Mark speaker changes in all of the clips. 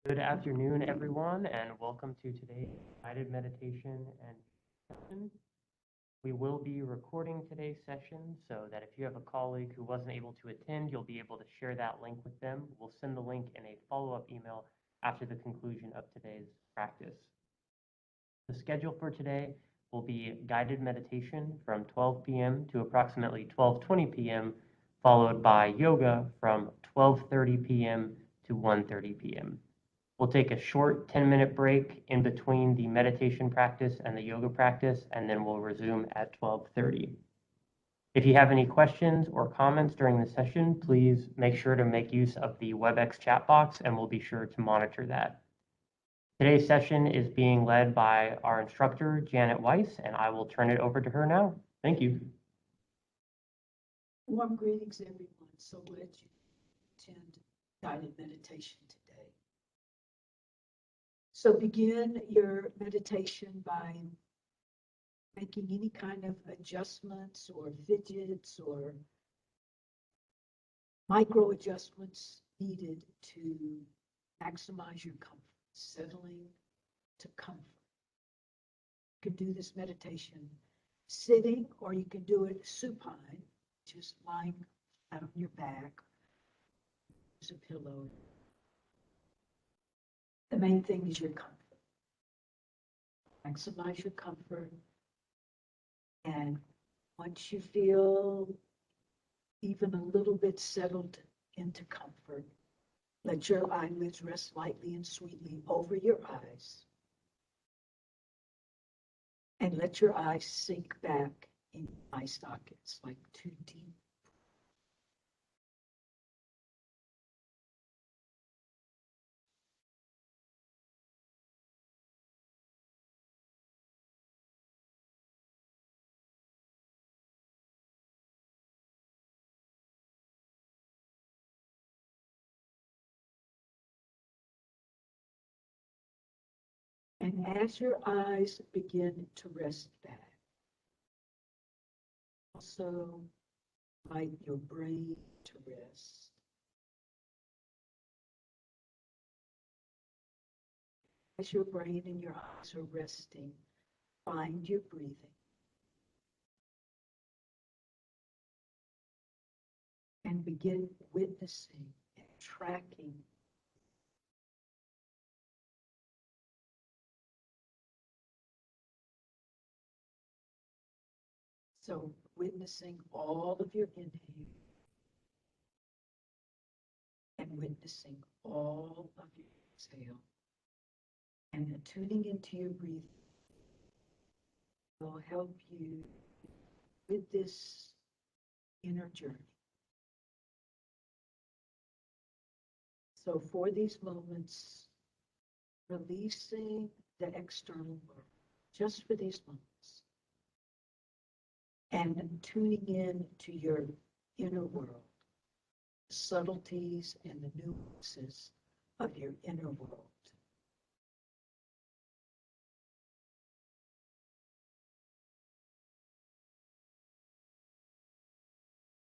Speaker 1: Good afternoon, everyone, and welcome to today's guided meditation and session. We will be recording today's session so that if you have a colleague who wasn't able to attend, you'll be able to share that link with them. We'll send the link in a follow-up email after the conclusion of today's practice. The schedule for today will be guided meditation from 12 p.m. to approximately 12:20 p.m., followed by yoga from 12:30 p.m. to 1:30 p.m. We'll take a short 10-minute break in between the meditation practice and the yoga practice, and then we'll resume at 12:30. If you have any questions or comments during the session, please make sure to make use of the WebEx chat box, and we'll be sure to monitor that. Today's session is being led by our instructor, Janet Weiss, and I will turn it over to her now. Thank you.
Speaker 2: Warm greetings, everyone. So glad you attend guided meditation today. So begin your meditation by making any kind of adjustments or fidgets or micro adjustments needed to maximize your comfort, settling to comfort. You can do this meditation sitting, or you can do it supine, just lying out on your back. Use a pillow. The main thing is your comfort. Maximize your comfort. And once you feel even a little bit settled into comfort, let your eyelids rest lightly and sweetly over your eyes. And let your eyes sink back in eye sockets like too deep. And as your eyes begin to rest back, also invite your brain to rest. As your brain and your eyes are resting, find your breathing. And begin witnessing and tracking. So witnessing all of your inhale and witnessing all of your exhale. And tuning into your breathing will help you with this inner journey. So for these moments, releasing the external world, just for these moments, and tuning in to your inner world, the subtleties and the nuances of your inner world.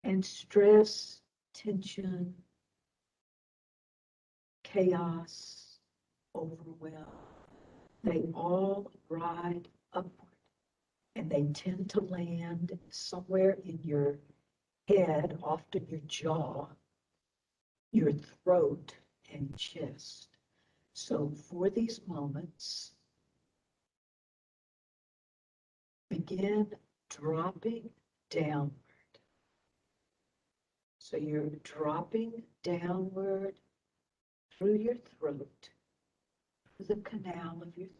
Speaker 2: And stress, tension, chaos, overwhelm, they all ride upward, and they tend to land somewhere in your head, often your jaw, your throat, and chest. So for these moments, begin dropping downward. So you're dropping downward through your throat, through the canal of your throat,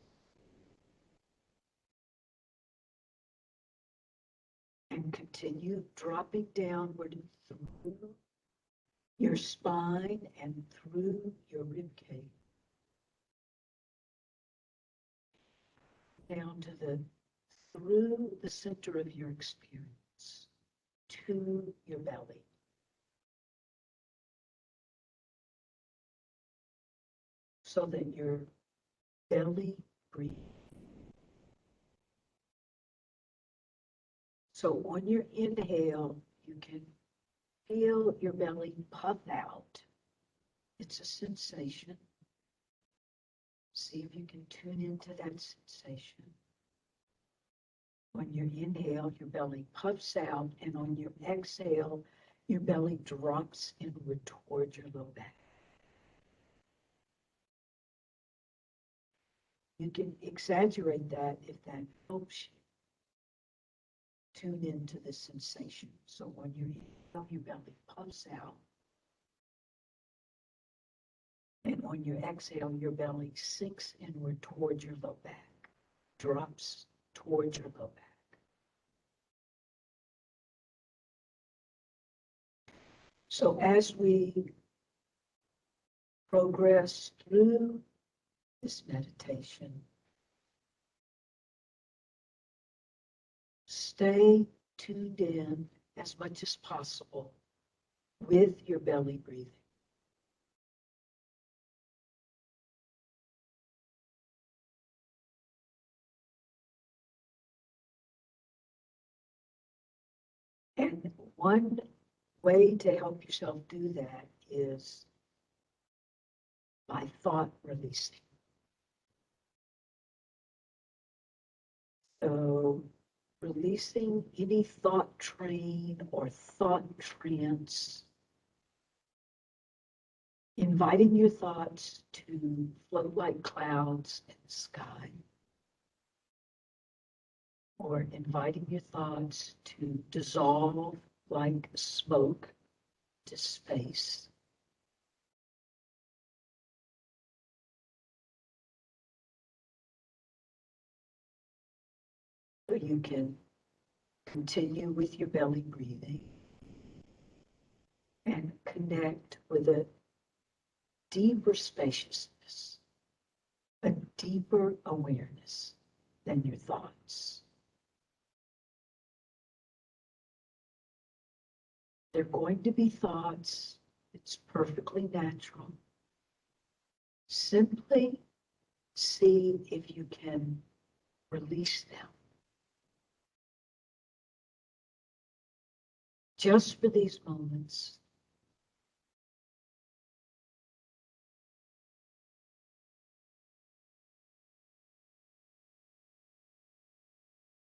Speaker 2: and continue dropping downward through your spine and through your rib cage, down to through the center of your experience, to your belly. So that your belly breathes. So on your inhale, you can feel your belly puff out. It's a sensation. See if you can tune into that sensation. On your inhale, your belly puffs out, and on your exhale, your belly drops inward towards your low back. You can exaggerate that if that helps you. Tune into the sensation. So when you inhale, your belly puffs out. And on your exhale, your belly sinks inward towards your low back, drops towards your low back. So as we progress through this meditation, stay tuned in as much as possible with your belly breathing. And one way to help yourself do that is by thought releasing. So releasing any thought train or thought trance, inviting your thoughts to float like clouds in the sky, or inviting your thoughts to dissolve like smoke to space. So you can continue with your belly breathing and connect with a deeper spaciousness, a deeper awareness than your thoughts. They're going to be thoughts. It's perfectly natural. Simply see if you can release them. Just for these moments.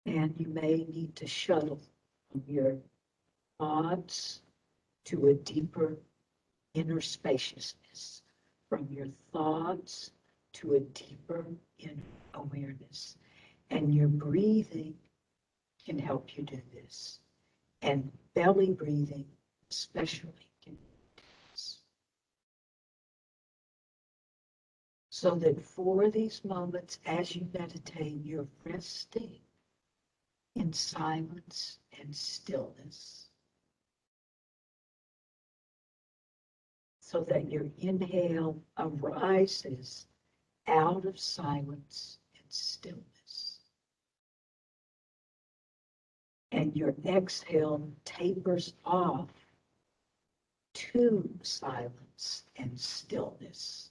Speaker 2: And you may need to shuttle from your thoughts to a deeper inner spaciousness, from your thoughts to a deeper inner awareness. And your breathing can help you do this. And belly breathing especially can do this. So that for these moments, as you meditate, you're resting in silence and stillness. So that your inhale arises out of silence and stillness. And your exhale tapers off to silence and stillness.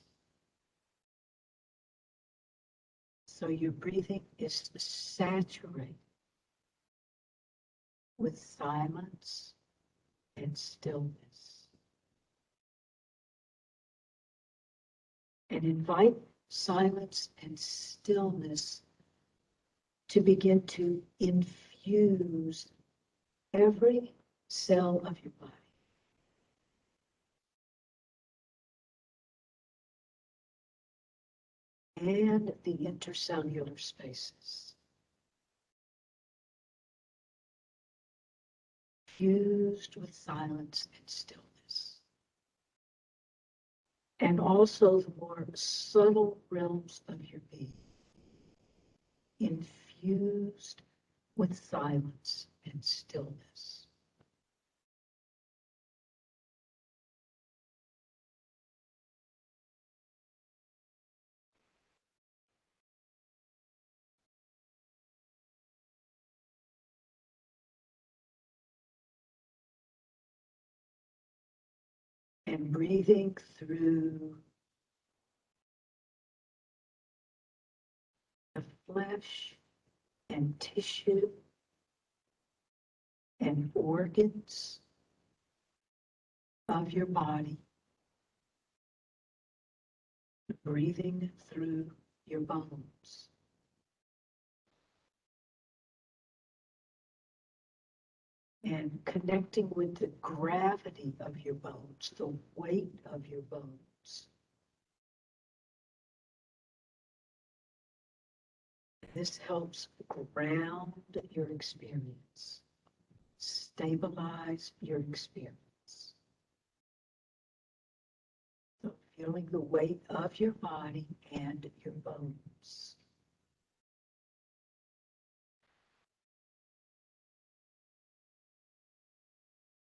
Speaker 2: So your breathing is saturated with silence and stillness. And invite silence and stillness to begin to infuse every cell of your body. And the intercellular spaces. Fused with silence and stillness. And also the more subtle realms of your being. Infused with silence and stillness. And breathing through the flesh and tissue and organs of your body. Breathing through your bones. And connecting with the gravity of your bones, the weight of your bones. This helps ground your experience, stabilize your experience. So feeling the weight of your body and your bones.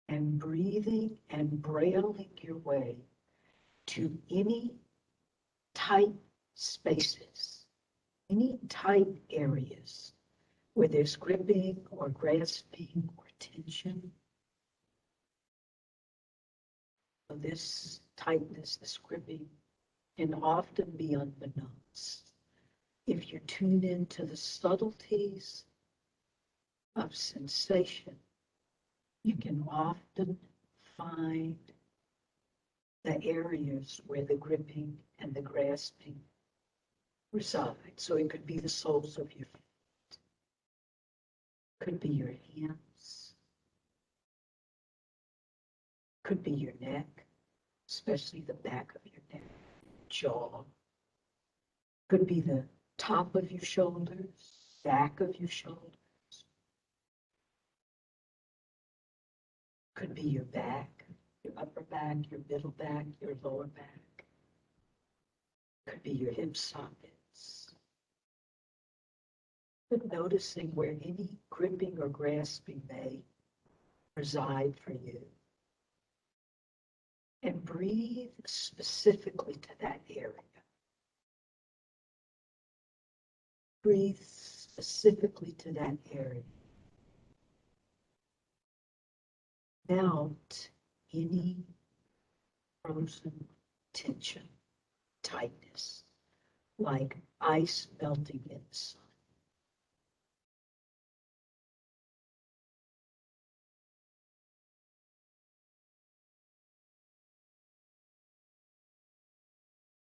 Speaker 2: And breathing and brailing your way to any tight spaces, any tight areas where there's gripping or grasping or tension. So this tightness, this gripping, can often be unbeknownst. If you tune into the subtleties of sensation, you can often find the areas where the gripping and the grasping reside. So it could be the soles of your feet, could be your hands, could be your neck, especially the back of your neck, jaw, could be the top of your shoulders, back of your shoulders, could be your back, your upper back, your middle back, your lower back, could be your hip sockets. But noticing where any gripping or grasping may reside for you. And breathe specifically to that area. Breathe specifically to that area. Melt any frozen tension, tightness, like ice melting in the sun.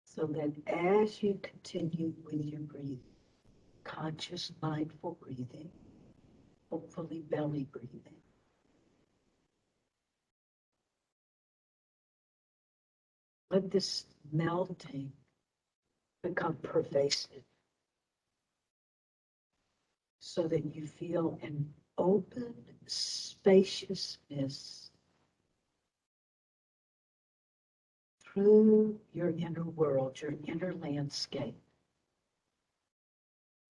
Speaker 2: So that as you continue with your breathing, conscious, mindful breathing, hopefully belly breathing, let this melting become pervasive so that you feel an open spaciousness through your inner world, your inner landscape.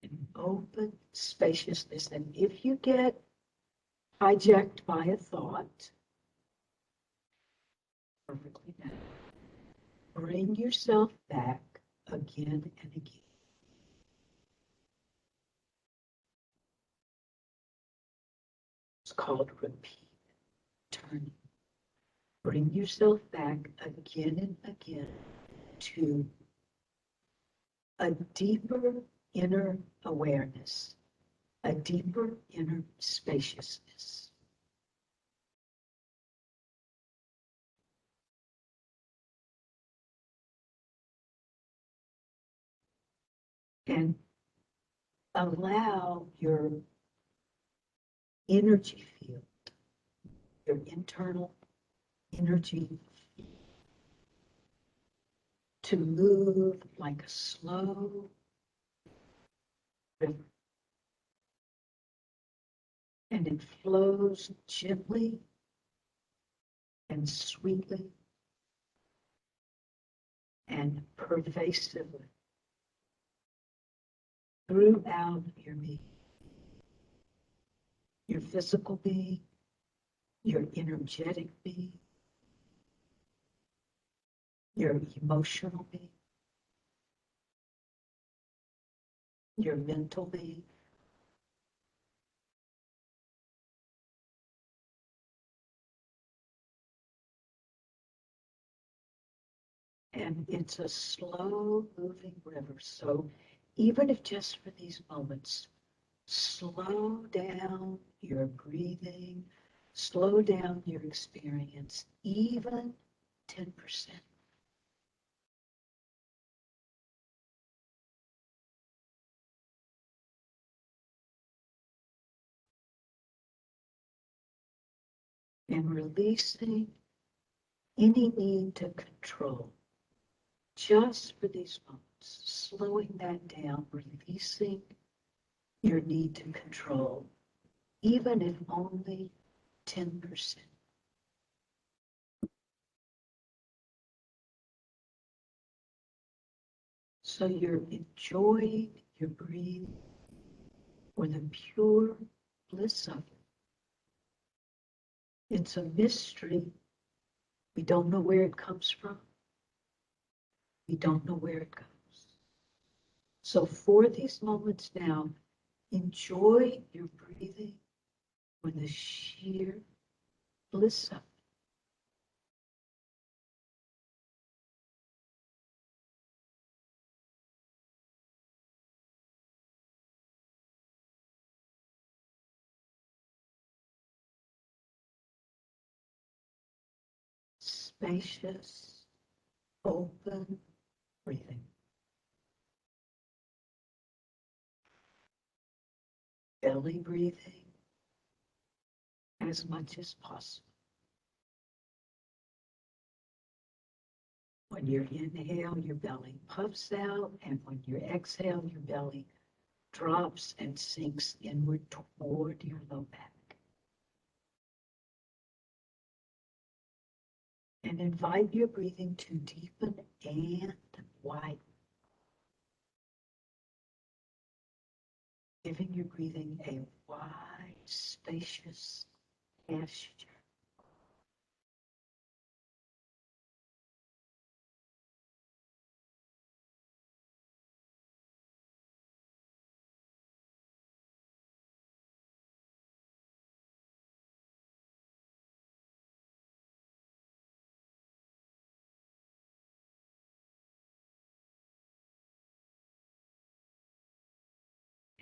Speaker 2: An open spaciousness. And if you get hijacked by a thought, perfectly natural, bring yourself back again and again. It's called repeat turning. Bring yourself back again and again to a deeper inner awareness, a deeper inner spaciousness. And allow your energy field, your internal energy field, to move like a slow river. And it flows gently and sweetly and pervasively throughout your being, your physical being, your energetic being, your emotional being, your mental being. And it's a slow moving river. So even if just for these moments, slow down your breathing, slow down your experience, even 10%. and releasing any need to control just for these moments, slowing that down, releasing your need to control, even if only 10%. So you're enjoying your breathing for the pure bliss of it. It's a mystery. We don't know where it comes from. We don't know where it goes. So for these moments now, enjoy your breathing for the sheer bliss of it. Spacious, open breathing. Belly breathing as much as possible. When you inhale, your belly puffs out, and when you exhale, your belly drops and sinks inward toward your low back. And invite your breathing to deepen and widen, giving your breathing a wide, spacious pasture.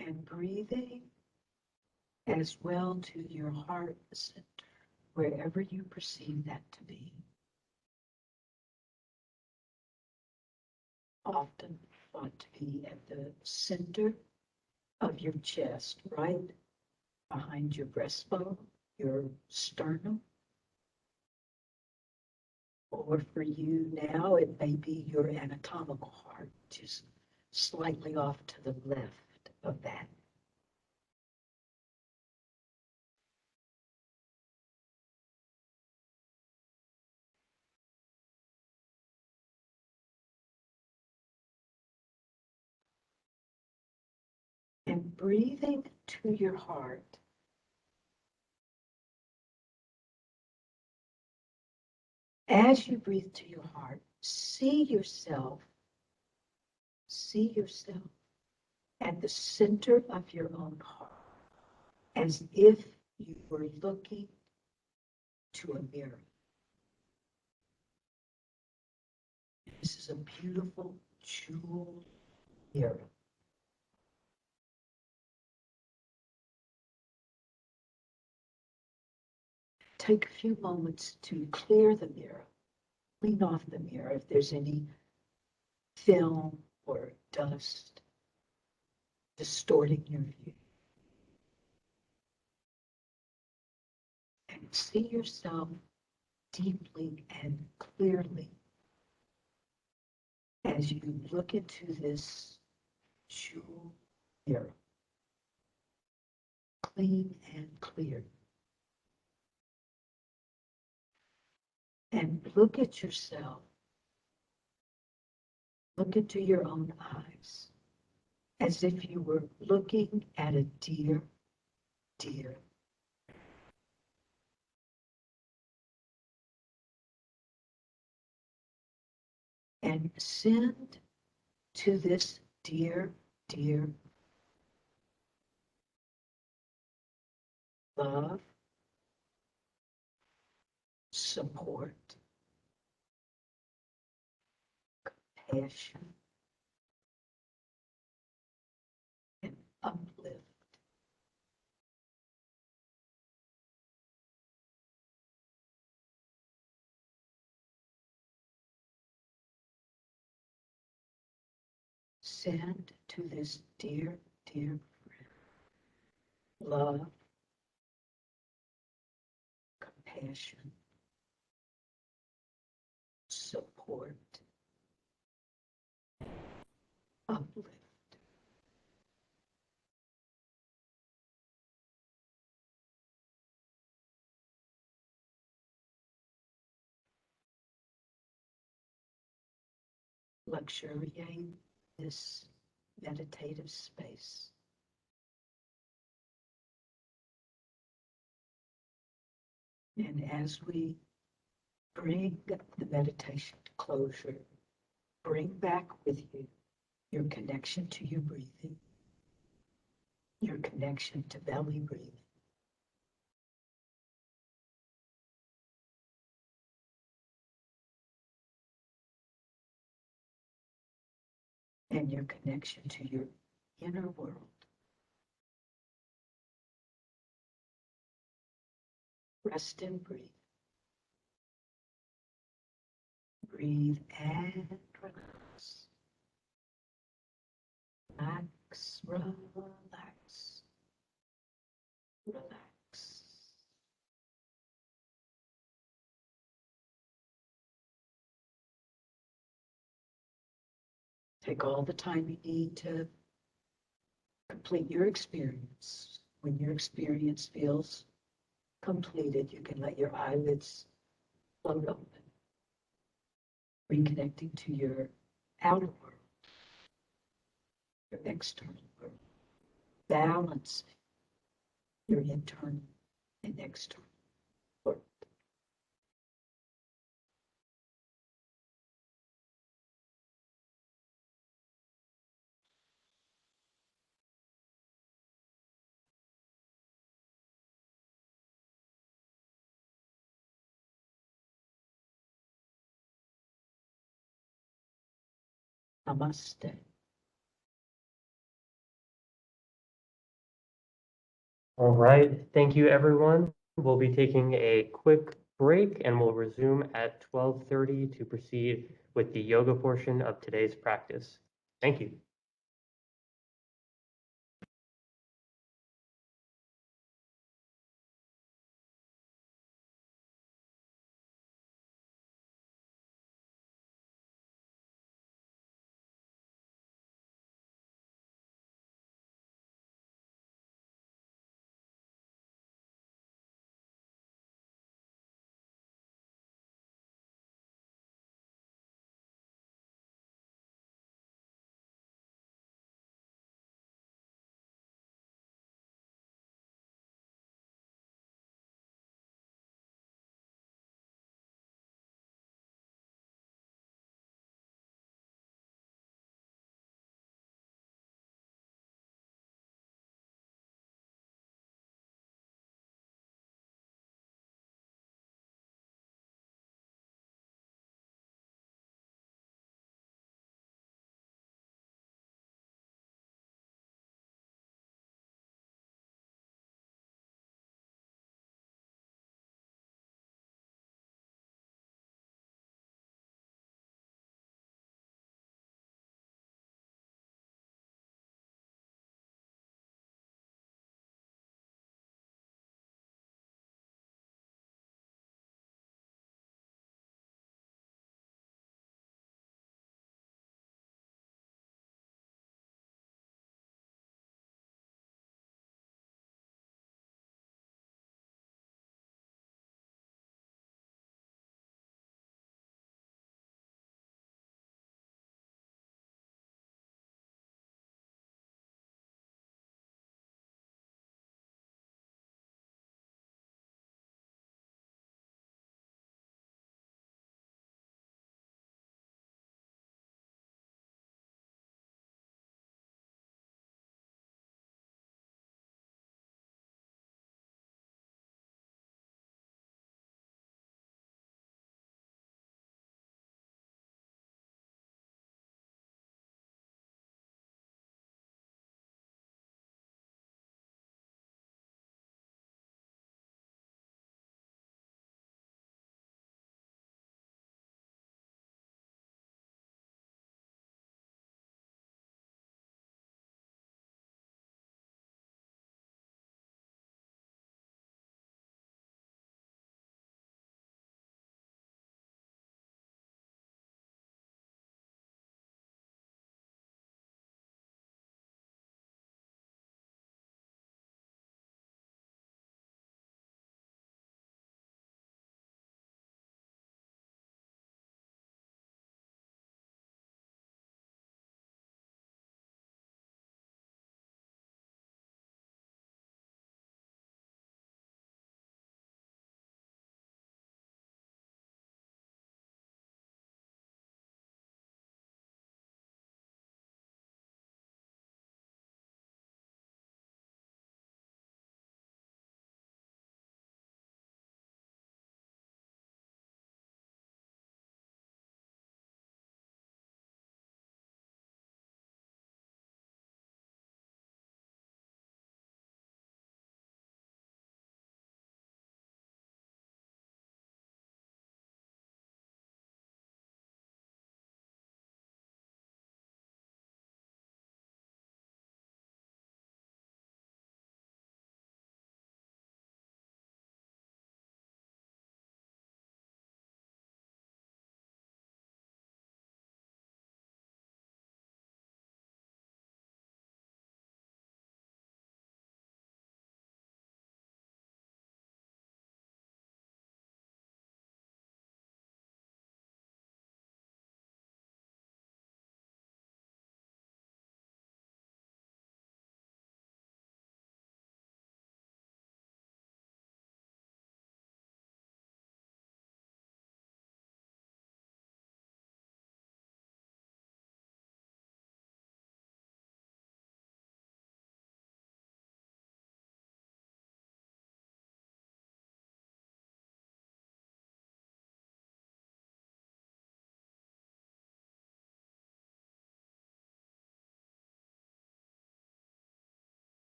Speaker 2: And breathing as well to your heart center, wherever you perceive that to be. Often thought to be at the center of your chest, right behind your breastbone, your sternum. Or for you now, it may be your anatomical heart, which is slightly off to the left of that. And breathing to your heart, as you breathe to your heart, see yourself at the center of your own heart, as if you were looking to a mirror. This is a beautiful jewel mirror. Take a few moments to clear the mirror, clean off the mirror if there's any film or dust distorting your view. And see yourself deeply and clearly as you look into this jewel mirror, clean and clear. And look at yourself, look into your own eyes, as if you were looking at a dear, dear. And send to this dear, dear love, support, compassion, and uplift. Send to this dear, dear friend love, compassion, compassion, support, uplift. Luxuriating this meditative space. And as we bring the meditation to closure, bring back with you your connection to your breathing, your connection to belly breathing, and your connection to your inner world. Rest and breathe. Breathe and relax. Relax, relax, relax. Take all the time you need to complete your experience. When your experience feels completed, you can let your eyelids float open, reconnecting to your outer world, your external world, balancing your internal and external world. Namaste.
Speaker 1: All right, thank you, everyone. We'll be taking a quick break and we'll resume at 12:30 to proceed with the yoga portion of today's practice. Thank you.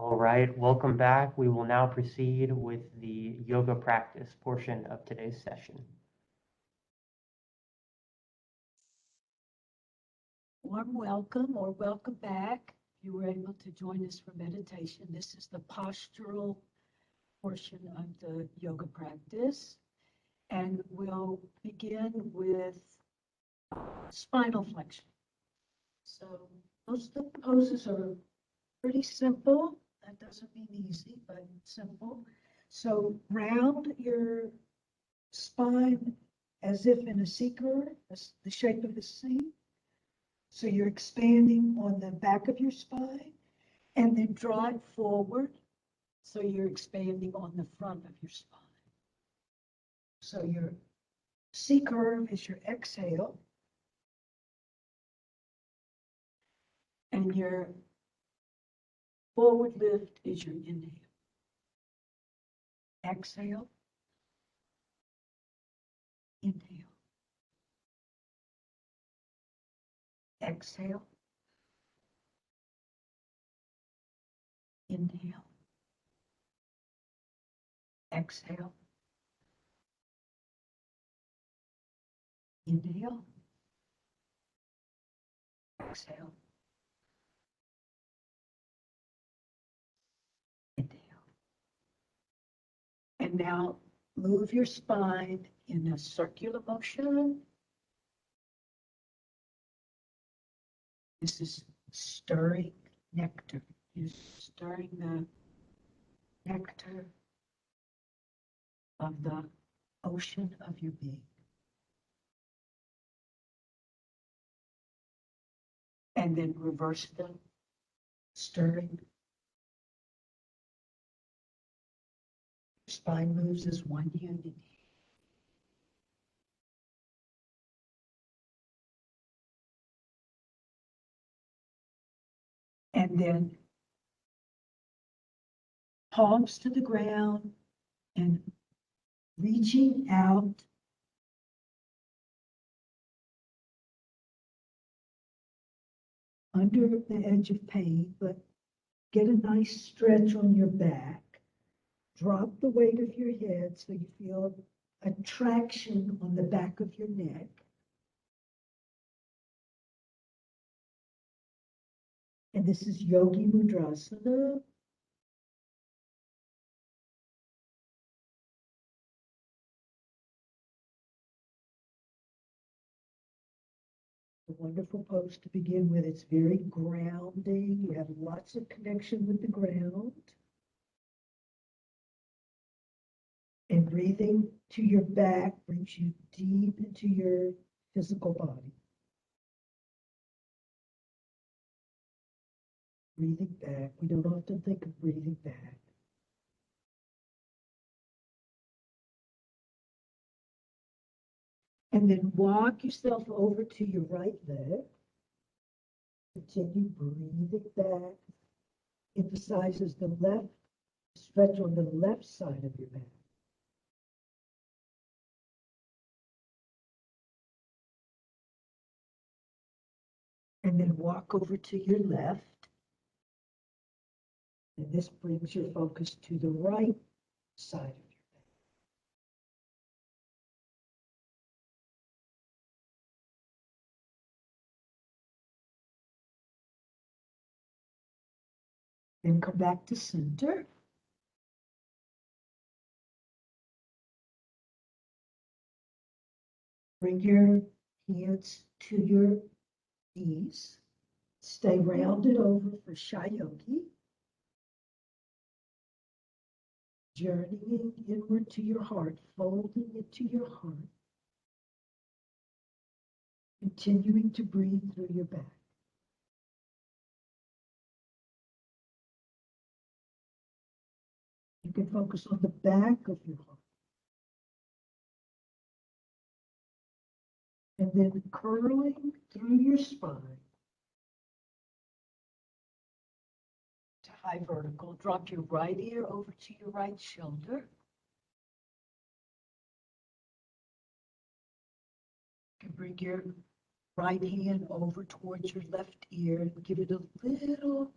Speaker 1: All right, welcome back. We will now proceed with the yoga practice portion of today's session.
Speaker 2: Warm welcome or welcome back. If you were able to join us for meditation, this is the postural portion of the yoga practice. And we'll begin with spinal flexion. So most of the poses are pretty simple. That doesn't mean easy, but simple. So round your spine as if in a seeker, the shape of a C. So you're expanding on the back of your spine, and then draw it forward. So you're expanding on the front of your spine. So your C curve is your exhale, and your forward lift is your inhale. Exhale, inhale. Exhale, inhale. Exhale, inhale. Exhale, inhale. And now move your spine in a circular motion. This is stirring nectar. You're stirring the nectar of the ocean of your being. And then reverse them, stirring. Spine moves as one unity. And then palms to the ground and reaching out under the edge of pain, but get a nice stretch on your back. Drop the weight of your head so you feel a traction on the back of your neck. And this is Yogi Mudrasana. A wonderful pose to begin with. It's very grounding. You have lots of connection with the ground. And breathing to your back brings you deep into your physical body. Breathing back. We don't often think of breathing back. And then walk yourself over to your right leg. Continue breathing back. Emphasizes the left, stretch on the left side of your back. And then walk over to your left. And this brings your focus to the right side of your back. Then come back to center. Bring your hands to your knees. Stay rounded over for Yogi. Journeying inward to your heart, folding into your heart. Continuing to breathe through your back. You can focus on the back of your heart. And then curling through your spine to high vertical. Drop your right ear over to your right shoulder. You can bring your right hand over towards your left ear and give it a little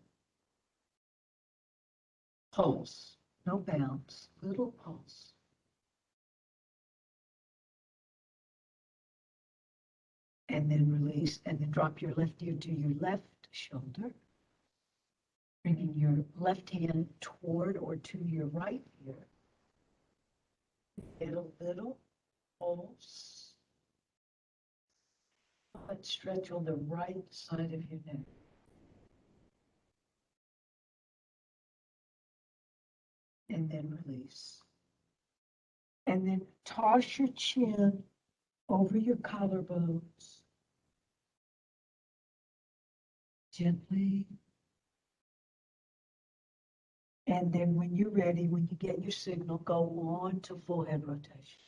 Speaker 2: pulse, no bounce, little pulse. And then release, and then drop your left ear to your left shoulder. Bringing your left hand toward or to your right ear. Get a little pulse. Let's stretch on the right side of your neck. And then release. And then toss your chin over your collarbones. Gently. And then when you're ready, when you get your signal, go on to full head rotation.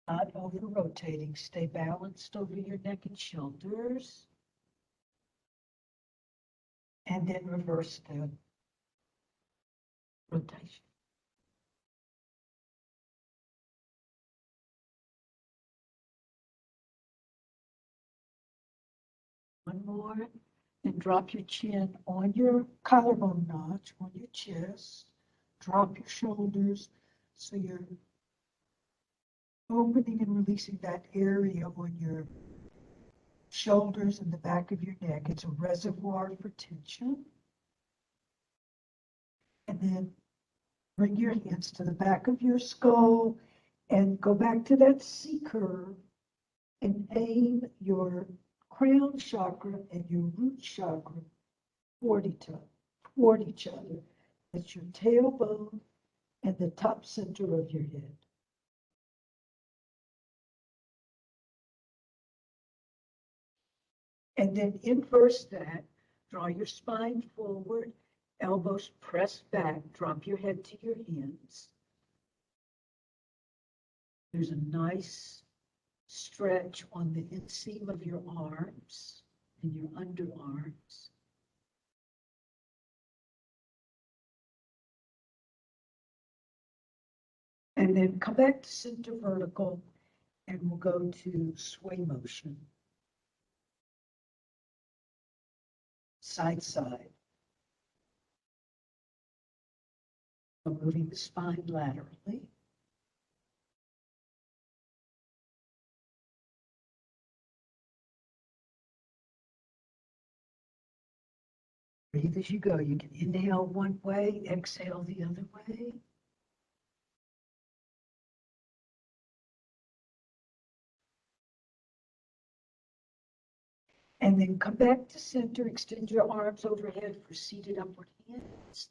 Speaker 2: Not over rotating. Stay balanced over your neck and shoulders. And then reverse the rotation. One more, and drop your chin on your collarbone notch, on your chest. Drop your shoulders so you're opening and releasing that area on your shoulders and the back of your neck. It's a reservoir for tension. And then bring your hands to the back of your skull and go back to that C curve and aim your crown chakra and your root chakra toward each other. That's your tailbone and the top center of your head. And then inverse that, draw your spine forward, elbows pressed back, drop your head to your hands. There's a nice stretch on the inseam of your arms and your underarms. And then come back to center vertical, and we'll go to sway motion. Side, side. So moving the spine laterally. Breathe as you go. You can inhale one way, exhale the other way. And then come back to center, extend your arms overhead for seated upward hands.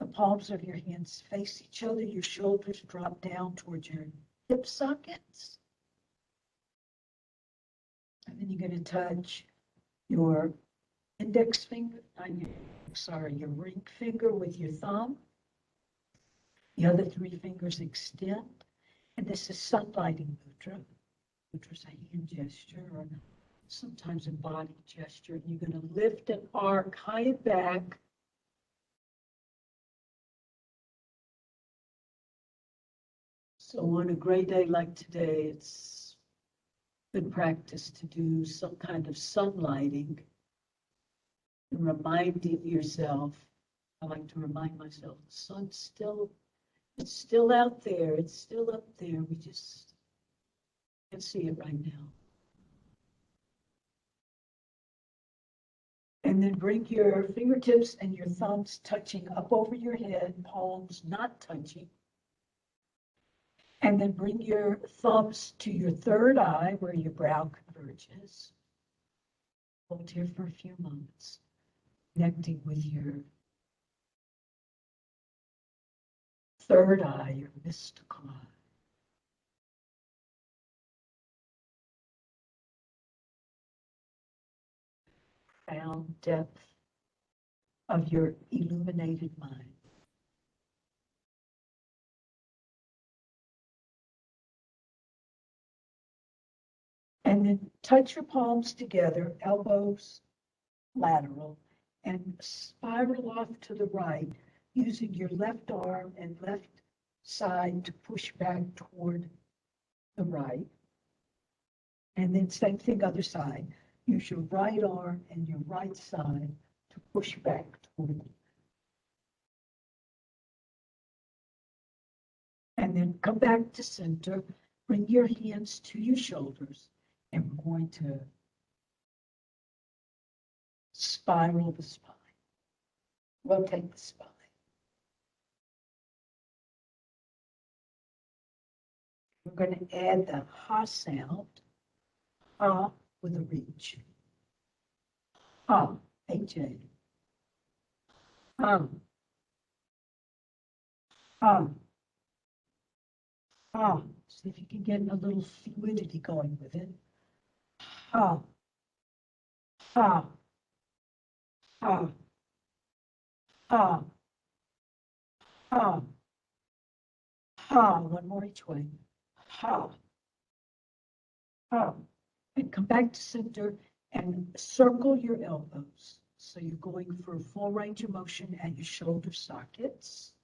Speaker 2: The palms of your hands face each other, your shoulders drop down towards your hip sockets. And then you're going to touch your index finger, your ring finger with your thumb. The other three fingers extend. And this is sunlighting mudra. Mudra is a hand gesture or sometimes a body gesture. And you're going to lift and arc high and back. So on a gray day like today, it's good practice to do some kind of sunlighting and reminding yourself. I like to remind myself, the sun's still, it's still out there. It's still up there. We just can't see it right now. And then bring your fingertips and your thumbs touching up over your head, palms not touching. And then bring your thumbs to your third eye where your brow converges. Hold here for a few moments, connecting with your third eye, your mystical eye. Profound depth of your illuminated mind. And then touch your palms together, elbows lateral, and spiral off to the right, using your left arm and left side to push back toward the right. And then same thing, other side. Use your right arm and your right side to push back toward you. And then come back to center. Bring your hands to your shoulders, and we're going to spiral the spine. Rotate the spine. We're going to add the ha sound, ha with a reach. Ha, H-A. Ha. Ha. Ha. See if you can get a little fluidity going with it. Ha. Ha. Ha. Ha. Ha. Ha. One more each way. Ha. Ha. And come back to center and circle your elbows. So you're going for a full range of motion at your shoulder sockets.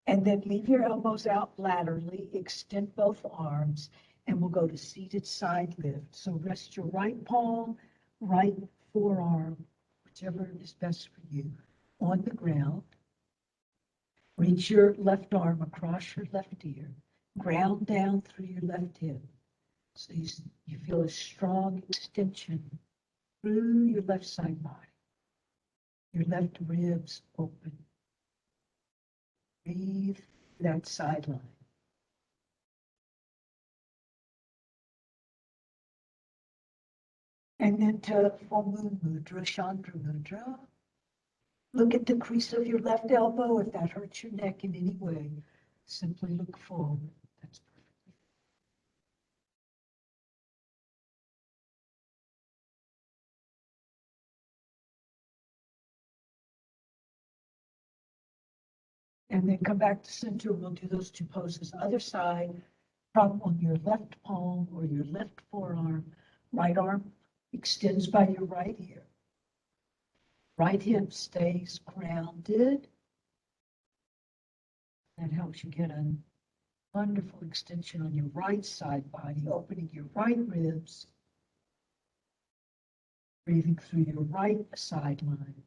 Speaker 2: And then leave your elbows out laterally, extend both arms, and we'll go to seated side lift. So rest your right palm, right forearm, whichever is best for you, on the ground. Reach your left arm across your left ear, ground down through your left hip. So you feel a strong extension through your left side body. Your left ribs open. Breathe that sideline. And then to full moon mudra, Chandra mudra. Look at the crease of your left elbow. If that hurts your neck in any way, simply look forward. That's perfect. And then come back to center. We'll do those two poses. Other side, prop on your left palm or your left forearm. Right arm extends by your right ear. Right hip stays grounded. That helps you get a wonderful extension on your right side body, opening your right ribs, breathing through your right sideline.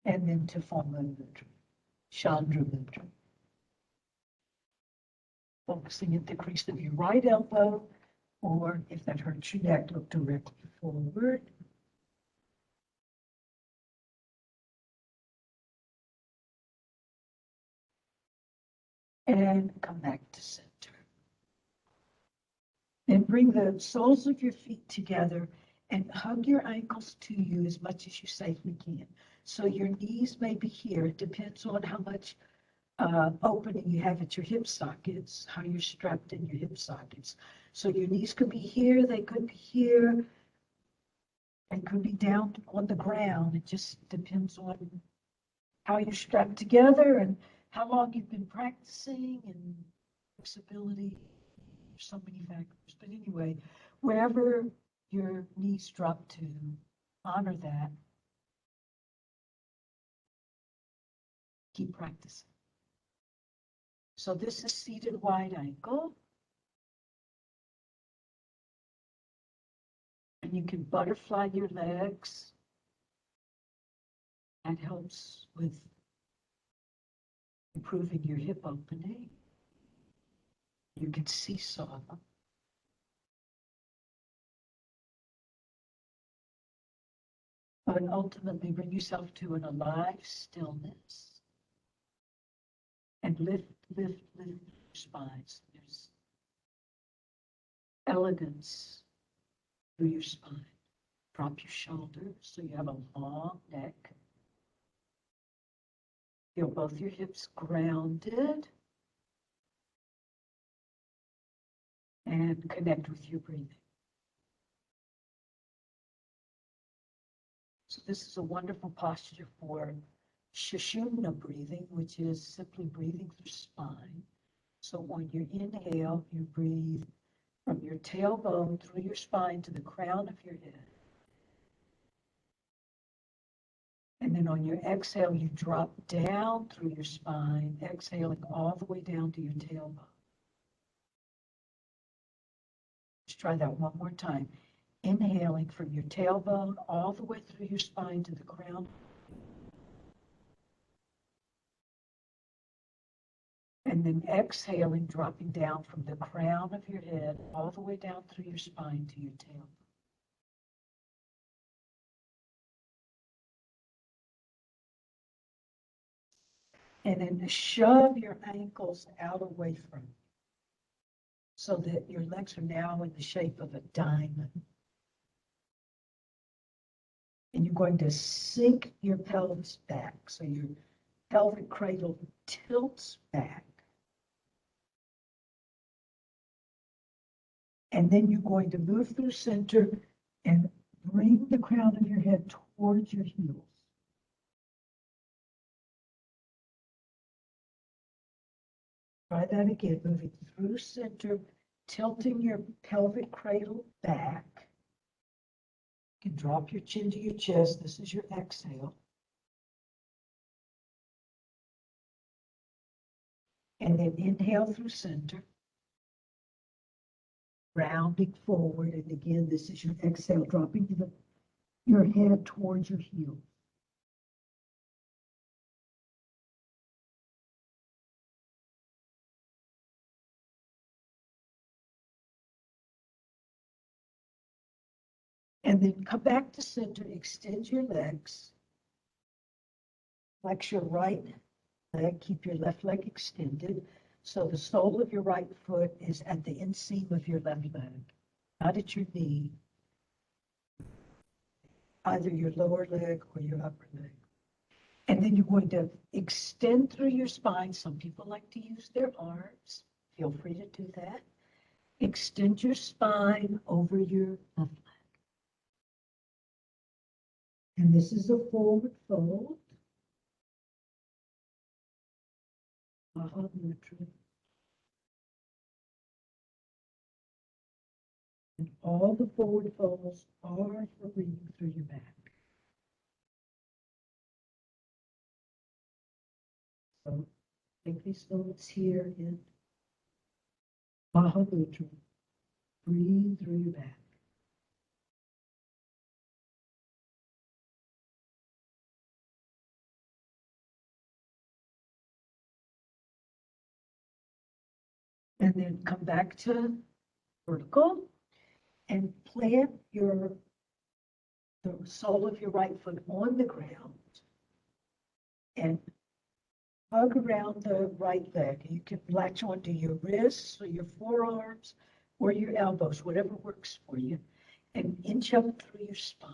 Speaker 2: And then to Mudra, Chandra Mudra. Focusing at the crease of your right elbow, or if that hurts your neck, look directly forward. And come back to center. And bring the soles of your feet together and hug your ankles to you as much as you safely can. So your knees may be here. It depends on how much opening you have at your hip sockets, how you're strapped in your hip sockets. So your knees could be here, they could be here, they could be down on the ground. It just depends on how you're strapped together and how long you've been practicing and flexibility. There's so many factors. But anyway, wherever your knees drop to, honor that. Keep practicing. So this is seated wide ankle. And you can butterfly your legs. That helps with improving your hip opening. You can seesaw them. But ultimately bring yourself to an alive stillness and lift your spines. There's elegance through your spine. Drop your shoulders so you have a long neck. Feel both your hips grounded and connect with your breathing. So this is a wonderful posture for Sushumna breathing, which is simply breathing through spine. So on your inhale, you breathe from your tailbone through your spine to the crown of your head. And then on your exhale, you drop down through your spine, exhaling all the way down to your tailbone. Let's try that one more time. Inhaling from your tailbone all the way through your spine to the crown. And then exhaling, dropping down from the crown of your head all the way down through your spine to your tailbone. And then shove your ankles out away from you so that your legs are now in the shape of a diamond. And you're going to sink your pelvis back. So your pelvic cradle tilts back. And then you're going to move through center and bring the crown of your head towards your heels. Try that again, moving through center, tilting your pelvic cradle back. You can drop your chin to your chest. This is your exhale. And then inhale through center. Rounding forward. And again, this is your exhale, dropping your head towards your heels. And then come back to center, extend your legs. Flex your right leg, keep your left leg extended. So the sole of your right foot is at the inseam of your left leg, not at your knee, either your lower leg or your upper leg. And then you're going to extend through your spine. Some people like to use their arms. Feel free to do that. Extend your spine over your left leg. And this is a forward fold. Mudra. And all the forward folds are for breathing through your back. So take these folds here in Mudra. Breathe through your back. And then come back to vertical and plant the sole of your right foot on the ground and hug around the right leg. You can latch onto your wrists or your forearms or your elbows, whatever works for you, and inch up through your spine.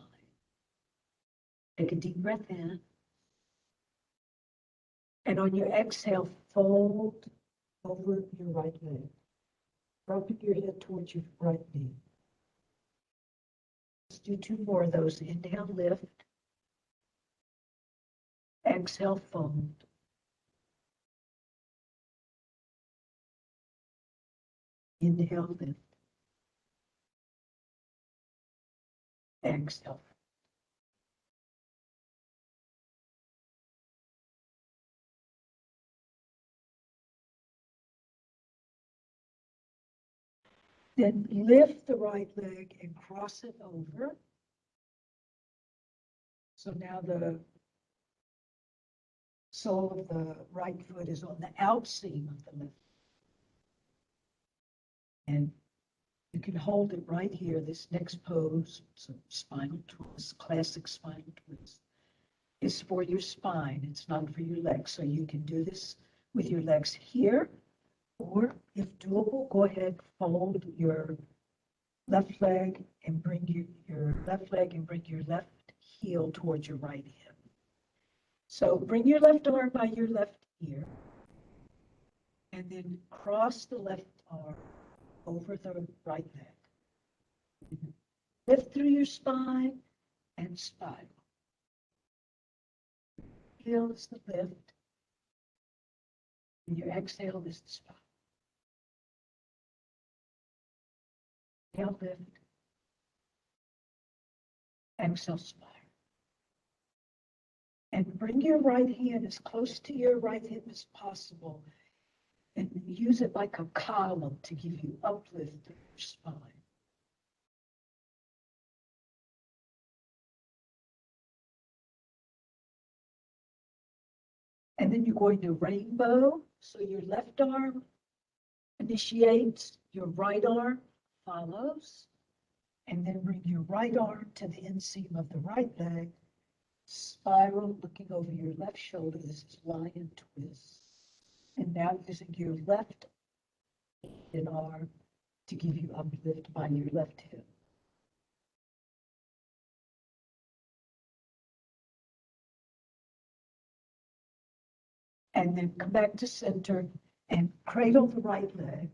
Speaker 2: Take a deep breath in. And on your exhale, fold over your right leg. Dropping your head towards your right knee. Let's do 2 more of those. Inhale, lift. Exhale, fold. Inhale, lift. Exhale. Then lift the right leg and cross it over. So now the sole of the right foot is on the outseam of the left. And you can hold it right here, this next pose, so spinal twist, classic spinal twist, is for your spine. It's not for your legs. So you can do this with your legs here, or if doable, go ahead, fold your left leg and bring your left leg and bring your left heel towards your right hip. So bring your left arm by your left ear and then cross the left arm over the right leg. Lift through your spine and spiral. Inhale is the lift. And your exhale is the spiral. Inhale, lift. Exhale, spiral. And bring your right hand as close to your right hip as possible and use it like a column to give you uplift through your spine. And then you're going to rainbow. So your left arm initiates, your right arm follows, and then bring your right arm to the inseam of the right leg, spiral, looking over your left shoulder. This is lion twist. And now using your left arm to give you uplift by your left hip. And then come back to center and cradle the right leg.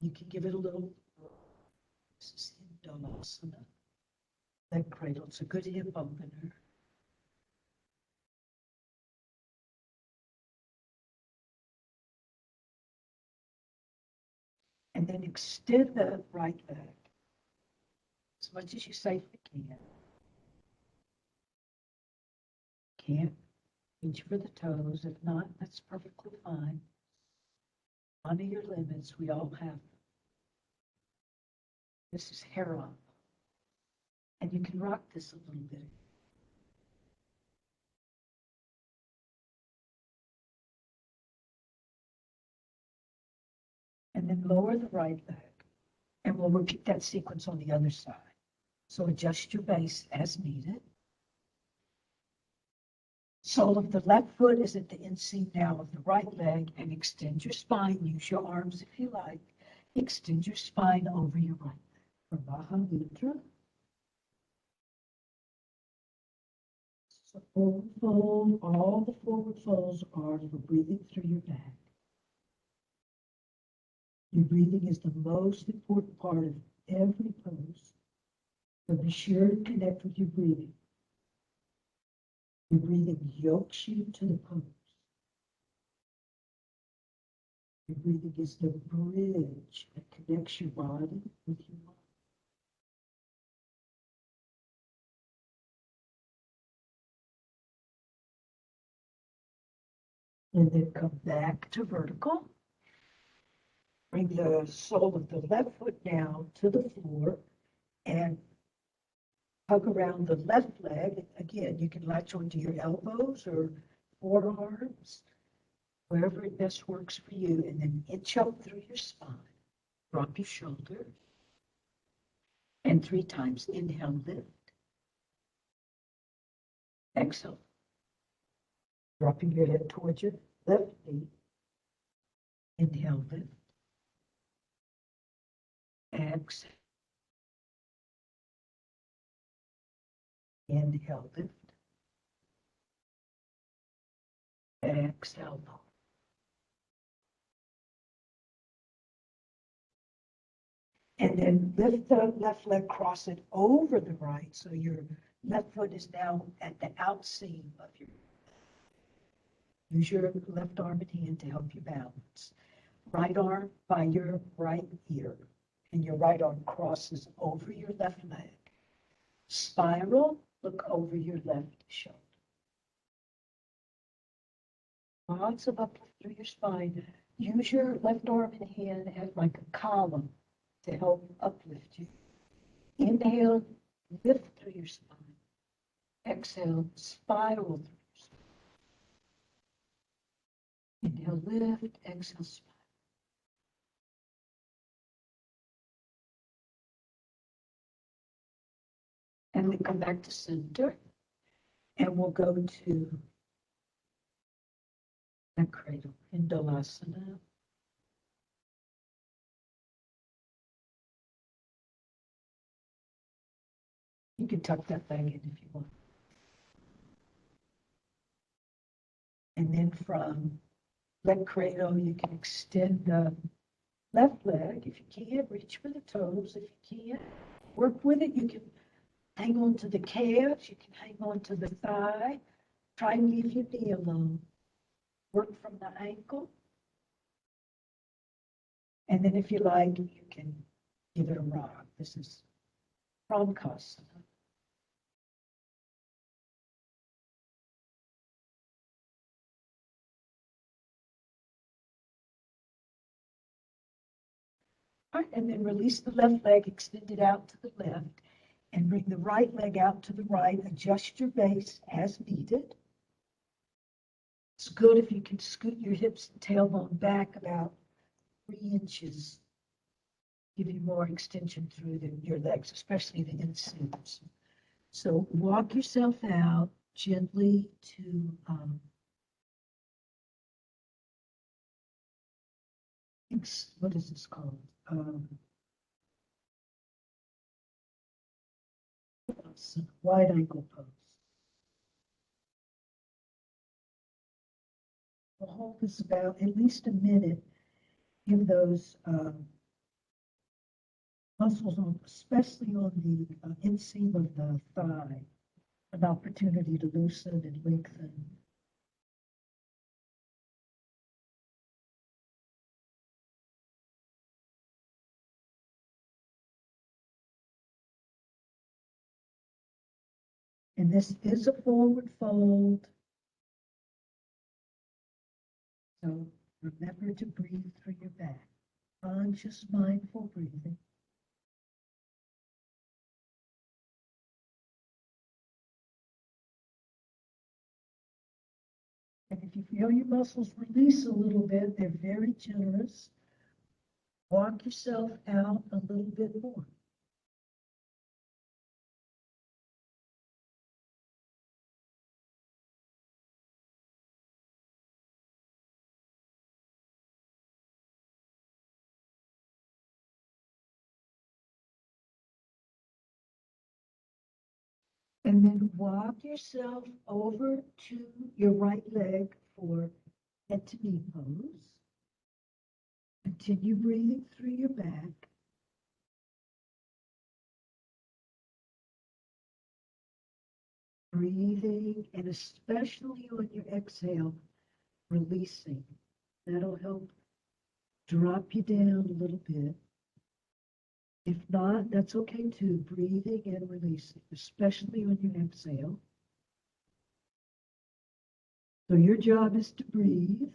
Speaker 2: You can give it a little, this is in Dalasana. Leg cradle, it's a good hip opener. And then extend the right leg as much as you safely can. Can't reach for the toes. If not, that's perfectly fine. Honor your limits. We all have them. This is hair up. And you can rock this a little bit. And then lower the right leg. And we'll repeat that sequence on the other side. So adjust your base as needed. Sole of the left foot is at the inseam now of the right leg, and extend your spine. Use your arms if you like. Extend your spine over your right leg. Mudra. So forward fold. All the forward folds are for breathing through your back. Your breathing is the most important part of every pose. So be sure to connect with your breathing. Your breathing yokes you to the pose. Your breathing is the bridge that connects your body with your mind. And then come back to vertical. Bring the sole of the left foot down to the floor and hug around the left leg. Again, you can latch onto your elbows or forearms, wherever it best works for you, and then inch up through your spine. Drop your shoulder. And 3 times. Inhale, lift. Exhale. Dropping your head towards your left knee. Inhale, lift. Exhale. Inhale, lift. Exhale, lower. And then lift the left leg, cross it over the right. So your left foot is now at the outseam of your. Use your left arm and hand to help you balance. Right arm by your right ear. And your right arm crosses over your left leg. Spiral, look over your left shoulder. Lots of uplift through your spine. Use your left arm and hand as like a column to help uplift you. Inhale, lift through your spine. Exhale, spiral through your spine. Inhale, lift, exhale, spiral. And then come back to center. And we'll go to the cradle in Dalasana. You can tuck that leg in if you want. And then from leg cradle, you can extend the left leg. If you can't, reach for the toes. If you can't, work with it. You can hang on to the calves. You can hang on to the thigh. Try and leave your knee alone. Work from the ankle. And then if you like, you can give it a rock. This is Prankasana. All right, and then release the left leg, extend it out to the left, and bring the right leg out to the right. Adjust your base as needed. It's good if you can scoot your hips and tailbone back about 3 inches. Give you more extension through your legs, especially the inseams. So walk yourself out gently to what is this called? Wide ankle pose. We'll hold this about at least a minute. Give those muscles, especially on the inseam of the thigh, an opportunity to loosen and lengthen. And this is a forward fold. So remember to breathe through your back. Conscious, mindful breathing. And if you feel your muscles release a little bit, they're very generous. Walk yourself out a little bit more. And then walk yourself over to your right leg for head to knee pose. Continue breathing through your back. Breathing, and especially on your exhale, releasing. That'll help drop you down a little bit. If not, that's okay too. Breathing and releasing, especially on your exhale. So your job is to breathe.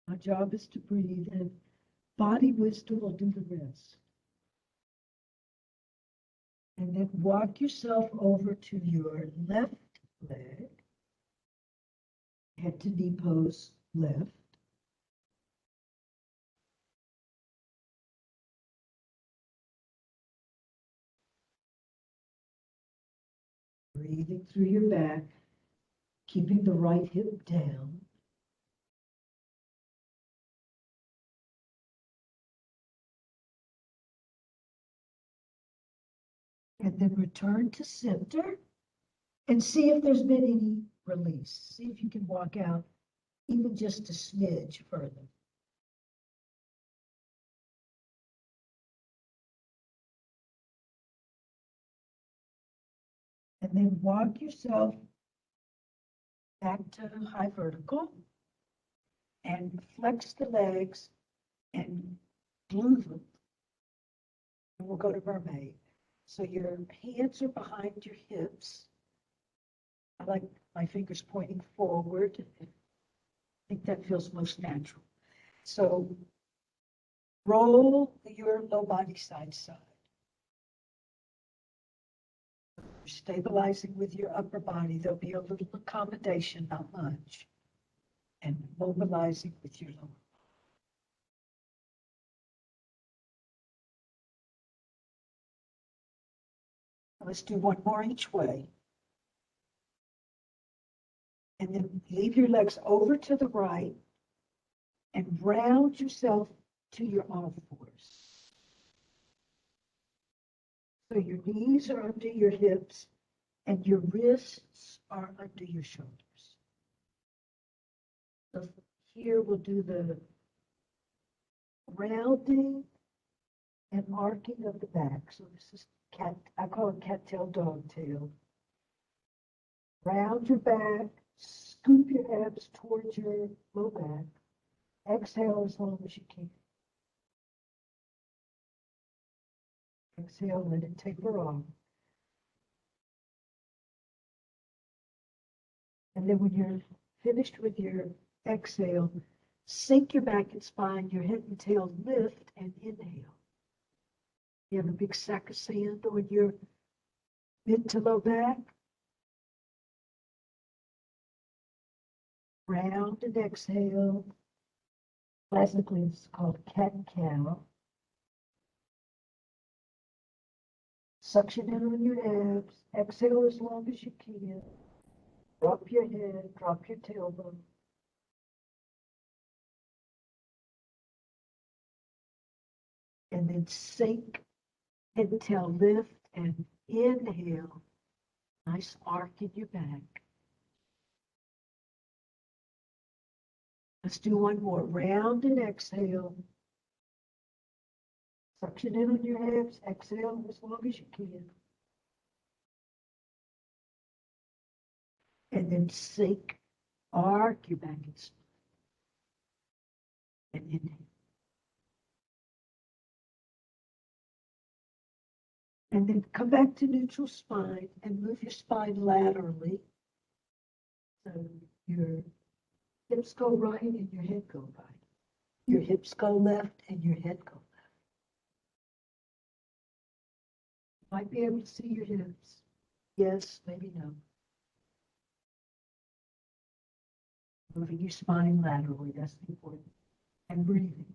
Speaker 2: My job is to breathe, and body wisdom will do the rest. And then walk yourself over to your left leg. Head to knee pose, left. Breathing through your back, keeping the right hip down. And then return to center and see if there's been any release. See if you can walk out even just a smidge further. And then walk yourself back to high vertical and flex the legs and glue them. And we'll go to Mermaid. So your hands are behind your hips. I like my fingers pointing forward. I think that feels most natural. So roll your low body side to side. You're stabilizing with your upper body. There'll be a little accommodation, not much. And mobilizing with your lower. Let's do one more each way. And then leave your legs over to the right and round yourself to your arm force. So your knees are under your hips and your wrists are under your shoulders. So here we'll do the rounding and arcing of the back. So this is cat, I call it cattail dog tail. Round your back, scoop your abs towards your low back. Exhale as long as you can. Exhale, let it taper off. And then when you're finished with your exhale, Sink your back and spine, your head and tail lift and inhale. You have a big sack of sand on your mid to low back. Round and exhale. Classically, it's called cat and cow. Suction in on your abs. Exhale as long as you can. Drop your head, drop your tailbone. And then sink, head and tail lift, and inhale. Nice arc in your back. Let's do one more. Round and exhale. Suction in on your abs. Exhale as long as you can. And then sink, arc your back and spine. And inhale. And then come back to neutral spine and move your spine laterally. So your hips go right and your head go right. Your hips go left and your head go left. Might be able to see your hips. Yes, maybe no. Moving your spine laterally, that's important. And breathing.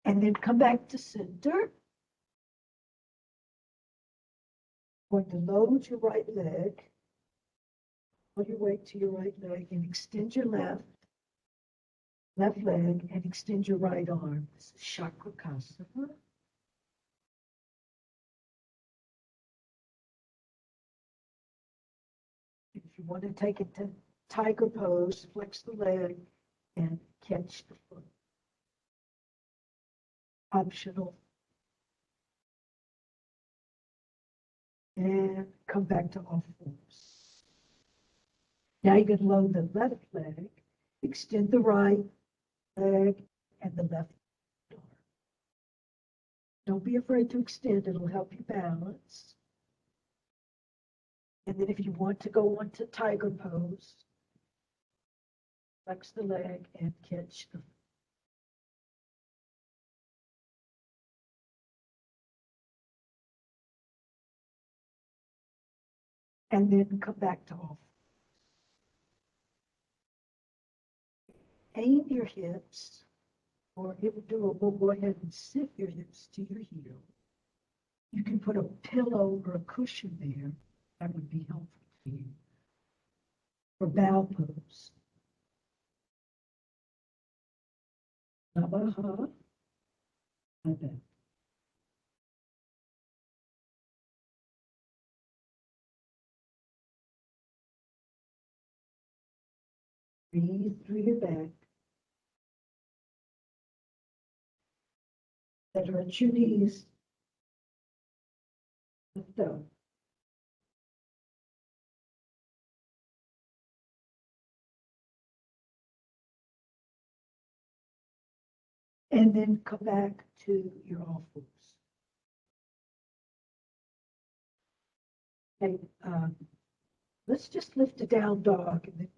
Speaker 2: And then come back to center. Going to load your right leg. Pull your weight to your right leg and extend your left leg and extend your right arm. This is Chakrakasana. If you want to take it to tiger pose, flex the leg and catch the foot. Optional. And come back to all fours. Now you can load the left leg, extend the right leg and the left arm. Don't be afraid to extend, it'll help you balance. And then if you want to go on to tiger pose, flex the leg and catch the foot. And then come back to all. Aim your hips, or if doable, go ahead and sit your hips to your heel. You can put a pillow or a cushion there. That would be helpful for you. For bow pose. Namaha. Like that. Breathe through your back. Stretch your knees. Lift up. And then come back to your all fours. Okay, let's just lift a down dog and then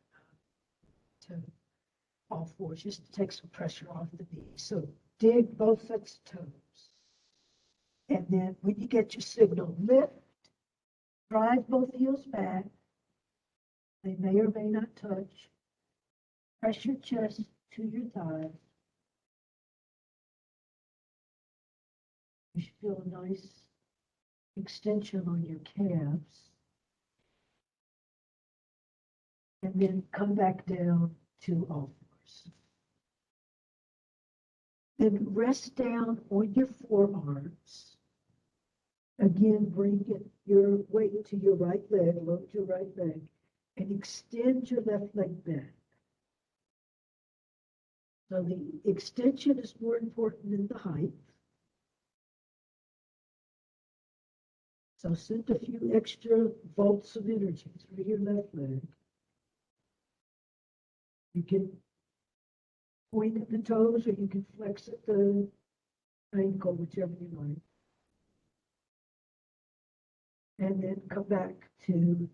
Speaker 2: to all fours, just to take some pressure off the knees. So dig both sets of toes. And then when you get your signal, lift, drive both heels back. They may or may not touch. Press your chest to your thighs. You should feel a nice extension on your calves. And then come back down to all fours. Then rest down on your forearms. Again, bring your weight to your right leg, load your right leg, and extend your left leg back. So the extension is more important than the height. So send a few extra volts of energy through your left leg. You can point at the toes or you can flex at the ankle, whichever you like. And then come back to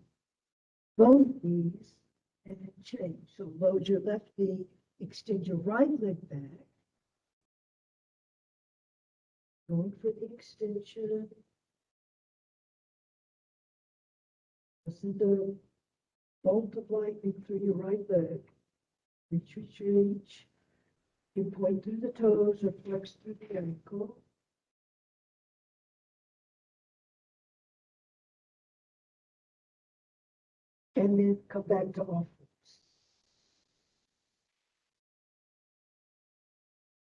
Speaker 2: both knees and then change. So load your left knee, extend your right leg back. Going for the extension. Listen to bolt of lightning through your right leg. Reach, reach, reach. You point through the toes or flex through the ankle. And then come back to offense.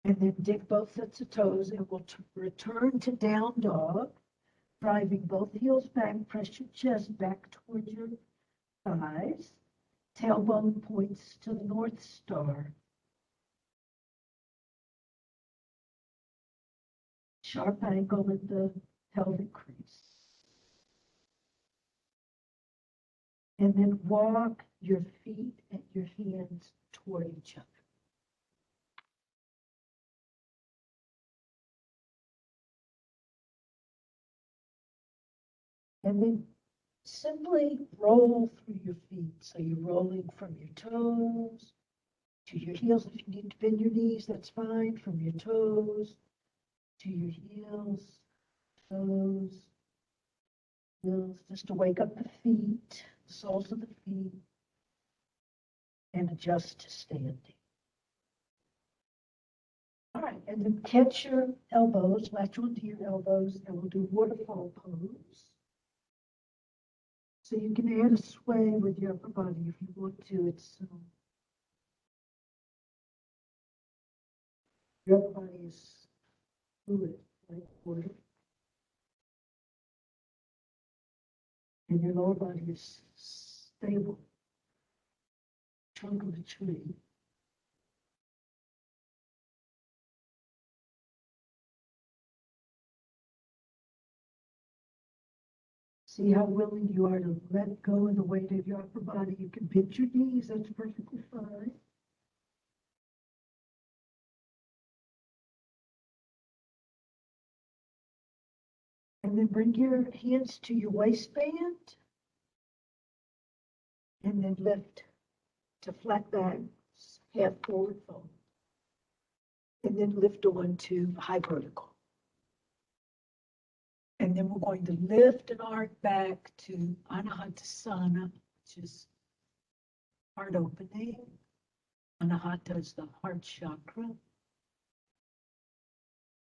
Speaker 2: And then dig both sets of toes and we'll return to down dog, driving both heels back, press your chest back toward your thighs. Tailbone points to the North Star. Sharp angle at the pelvic crease. And then walk your feet and your hands toward each other. And then simply roll through your feet. So you're rolling from your toes to your heels. If you need to bend your knees, that's fine. From your toes to your heels, toes, heels, just to wake up the feet, the soles of the feet, and adjust to standing. All right, and then catch your elbows, latch onto your elbows, and we'll do waterfall pose. So you can add a sway with your upper body if you want to. It's your upper body is fluid, like water, and your lower body is stable, trunk of a tree. See how willing you are to let go of the weight of your upper body. You can bend your knees, that's perfectly fine. And then bring your hands to your waistband. And then lift to flat back, half forward fold. And then lift on to high vertical. And then we're going to lift and arc back to Anahatasana, which is heart opening. Anahata is the heart chakra.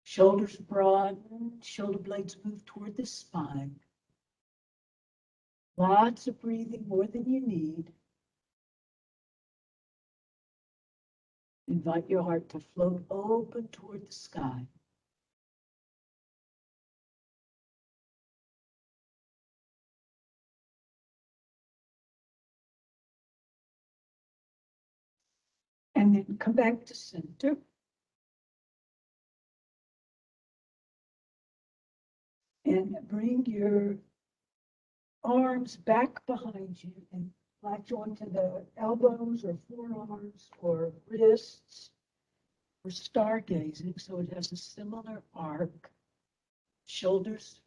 Speaker 2: Shoulders broaden, shoulder blades move toward the spine. Lots of breathing, more than you need. Invite your heart to float open toward the sky. And then come back to center. And bring your arms back behind you and latch onto the elbows or forearms or wrists. We're stargazing, so it has a similar arc. Shoulders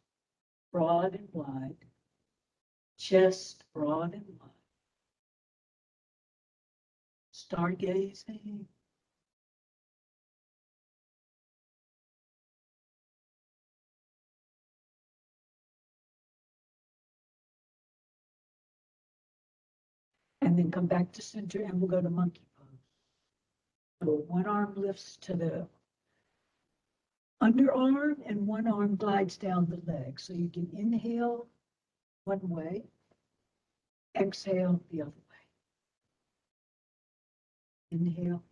Speaker 2: broad and wide. Chest broad and wide. Stargazing. And then come back to center and we'll go to monkey pose. So one arm lifts to the underarm and one arm glides down the leg. So you can inhale one way, exhale the other way. Inhale,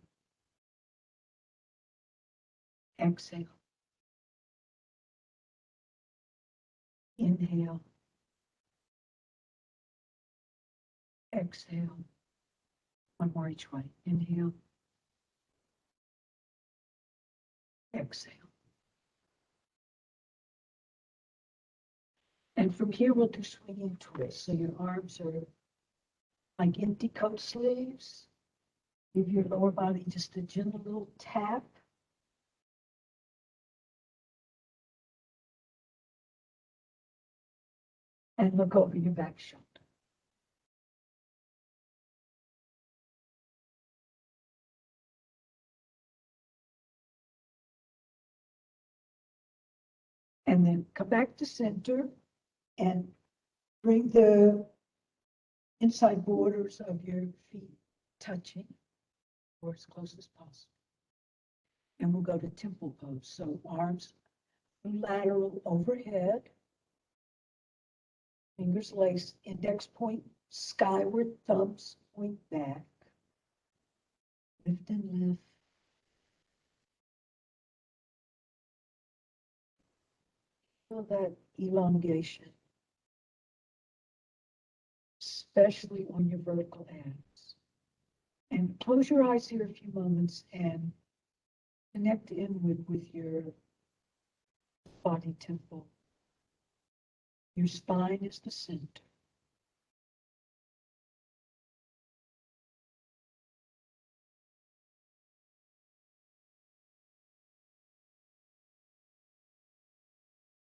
Speaker 2: exhale. Inhale, exhale. One more each way. Inhale, exhale. And from here, we'll do swinging twists. So your arms are like empty coat sleeves. Give your lower body just a gentle little tap. And look over your back shoulder. And then come back to center and bring the inside borders of your feet touching or as close as possible. And we'll go to temple pose. So arms lateral overhead, fingers laced, index point skyward, thumbs point back. Lift and lift. Feel that elongation, especially on your vertical abs. And close your eyes here a few moments and connect inward with your body temple. Your spine is the center.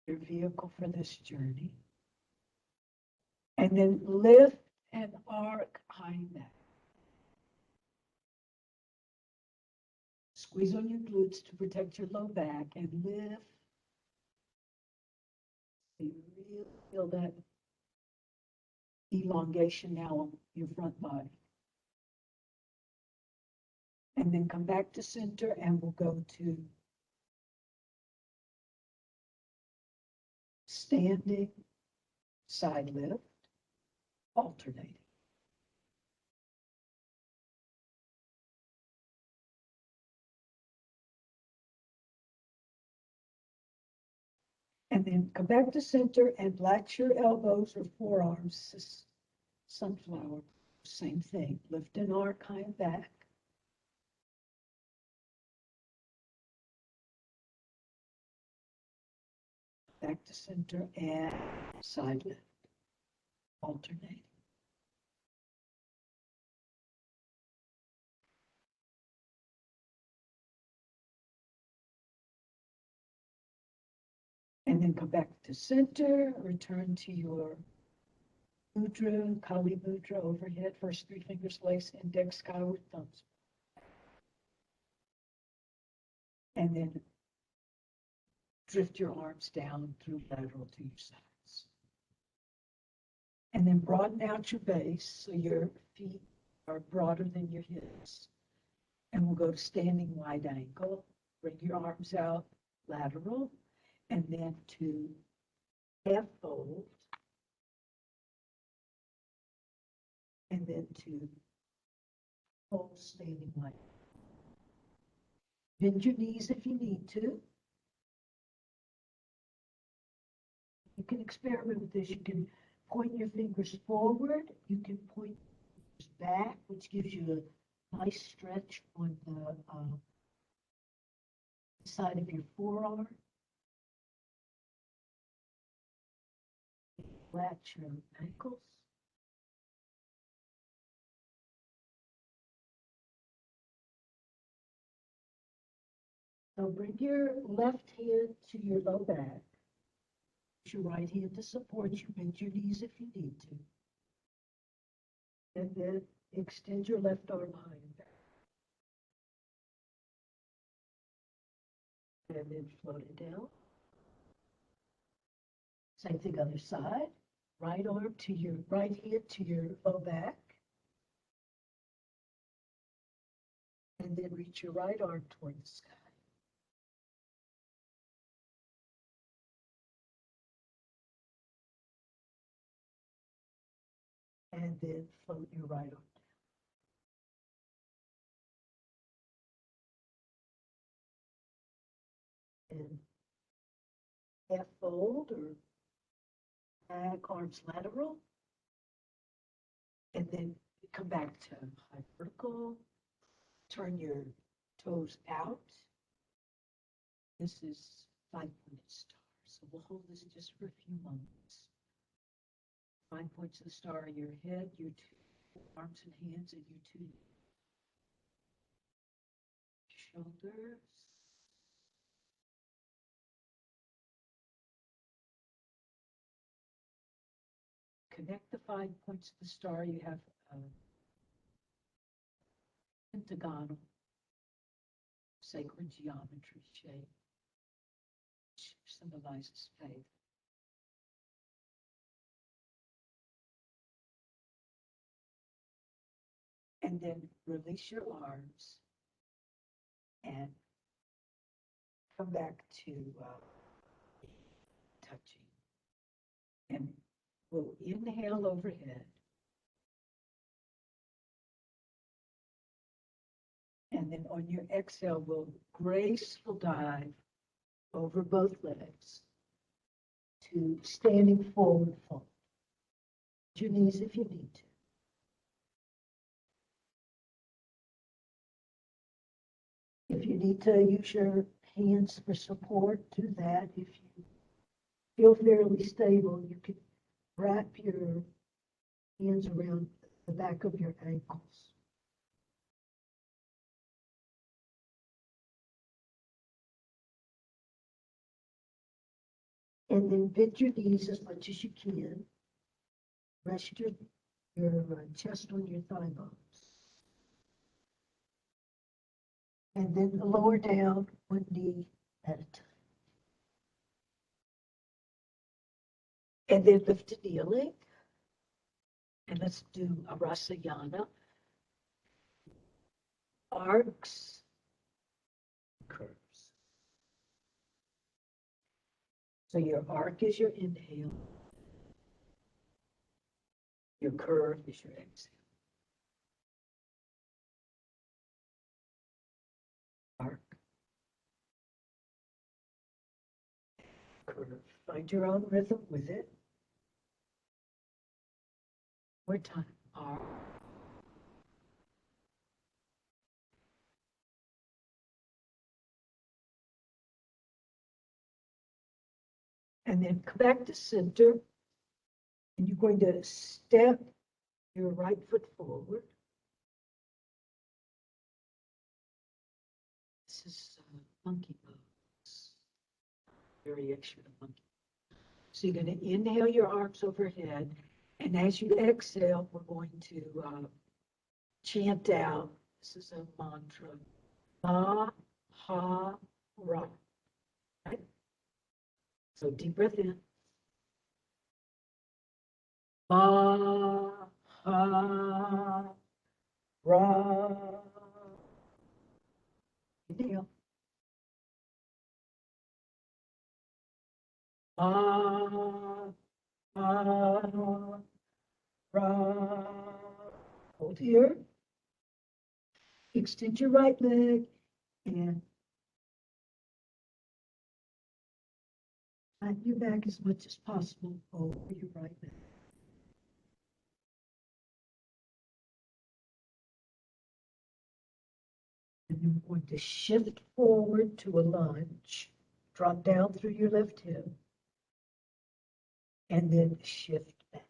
Speaker 2: Your vehicle for this journey. And then lift and arc high back. Squeeze on your glutes to protect your low back and lift. You really feel that elongation now on your front body. And then come back to center and we'll go to standing side lift, alternating. And then come back to center and latch your elbows or forearms, sunflower, same thing. Lift and arc high and back. Back to center and side lift, alternating. And then come back to center, return to your Mudra, Kali Mudra overhead, first three fingers lace, index skyward, thumbs. And then drift your arms down through lateral to your sides. And then broaden out your base so your feet are broader than your hips. And we'll go to standing wide angle. Bring your arms out lateral and then to half fold. And then to full standing wide. Bend your knees if you need to. You can experiment with this. You can point your fingers forward. You can point your fingers back, which gives you a nice stretch on the side of your forearm. Latch your ankles. So bring your left hand to your low back. Use your right hand to support you. Bend your knees if you need to. And then extend your left arm high and back. And then float it down. Same thing other side. Right arm to your right hand to your low back. And then reach your right arm toward the sky. And then float your right arm down. And half fold or back, arms lateral. And then come back to high vertical. Turn your toes out. This is 5-pointed star. So we'll hold this just for a few moments. 5 points of the star are your head, your two arms and hands, and your two shoulders. Connect the 5 points of the star. You have a pentagonal sacred geometry shape. symbolizes faith. And then release your arms and come back to touching. And we'll inhale overhead. And then on your exhale, we'll graceful dive over both legs to standing forward fold. Your knees if you need to. If you need to use your hands for support, do that. If you feel fairly stable, you can wrap your hands around the back of your ankles. And then bend your knees as much as you can. Rest your chest on your thigh bones. And then lower down one knee at a time. And then lift to kneeling. And let's do a Rasayana. Arcs, curves. So your arc is your inhale. Your curve is your exhale. Arc. Curve. Find your own rhythm with it. More time. Arc. And then come back to center. And you're going to step your right foot forward. This is monkey pose. Variation of monkey. So you're going to inhale your arms overhead. And as you exhale, we're going to chant out. This is a mantra. Ma, ha, ra. Right? So deep breath in. Ma, ha, ra. Inhale. Ma, ha, ra. Hold here. Extend your right leg and flatten your back as much as possible over your right leg. And then we're going to shift forward to a lunge. Drop down through your left hip. And then shift back.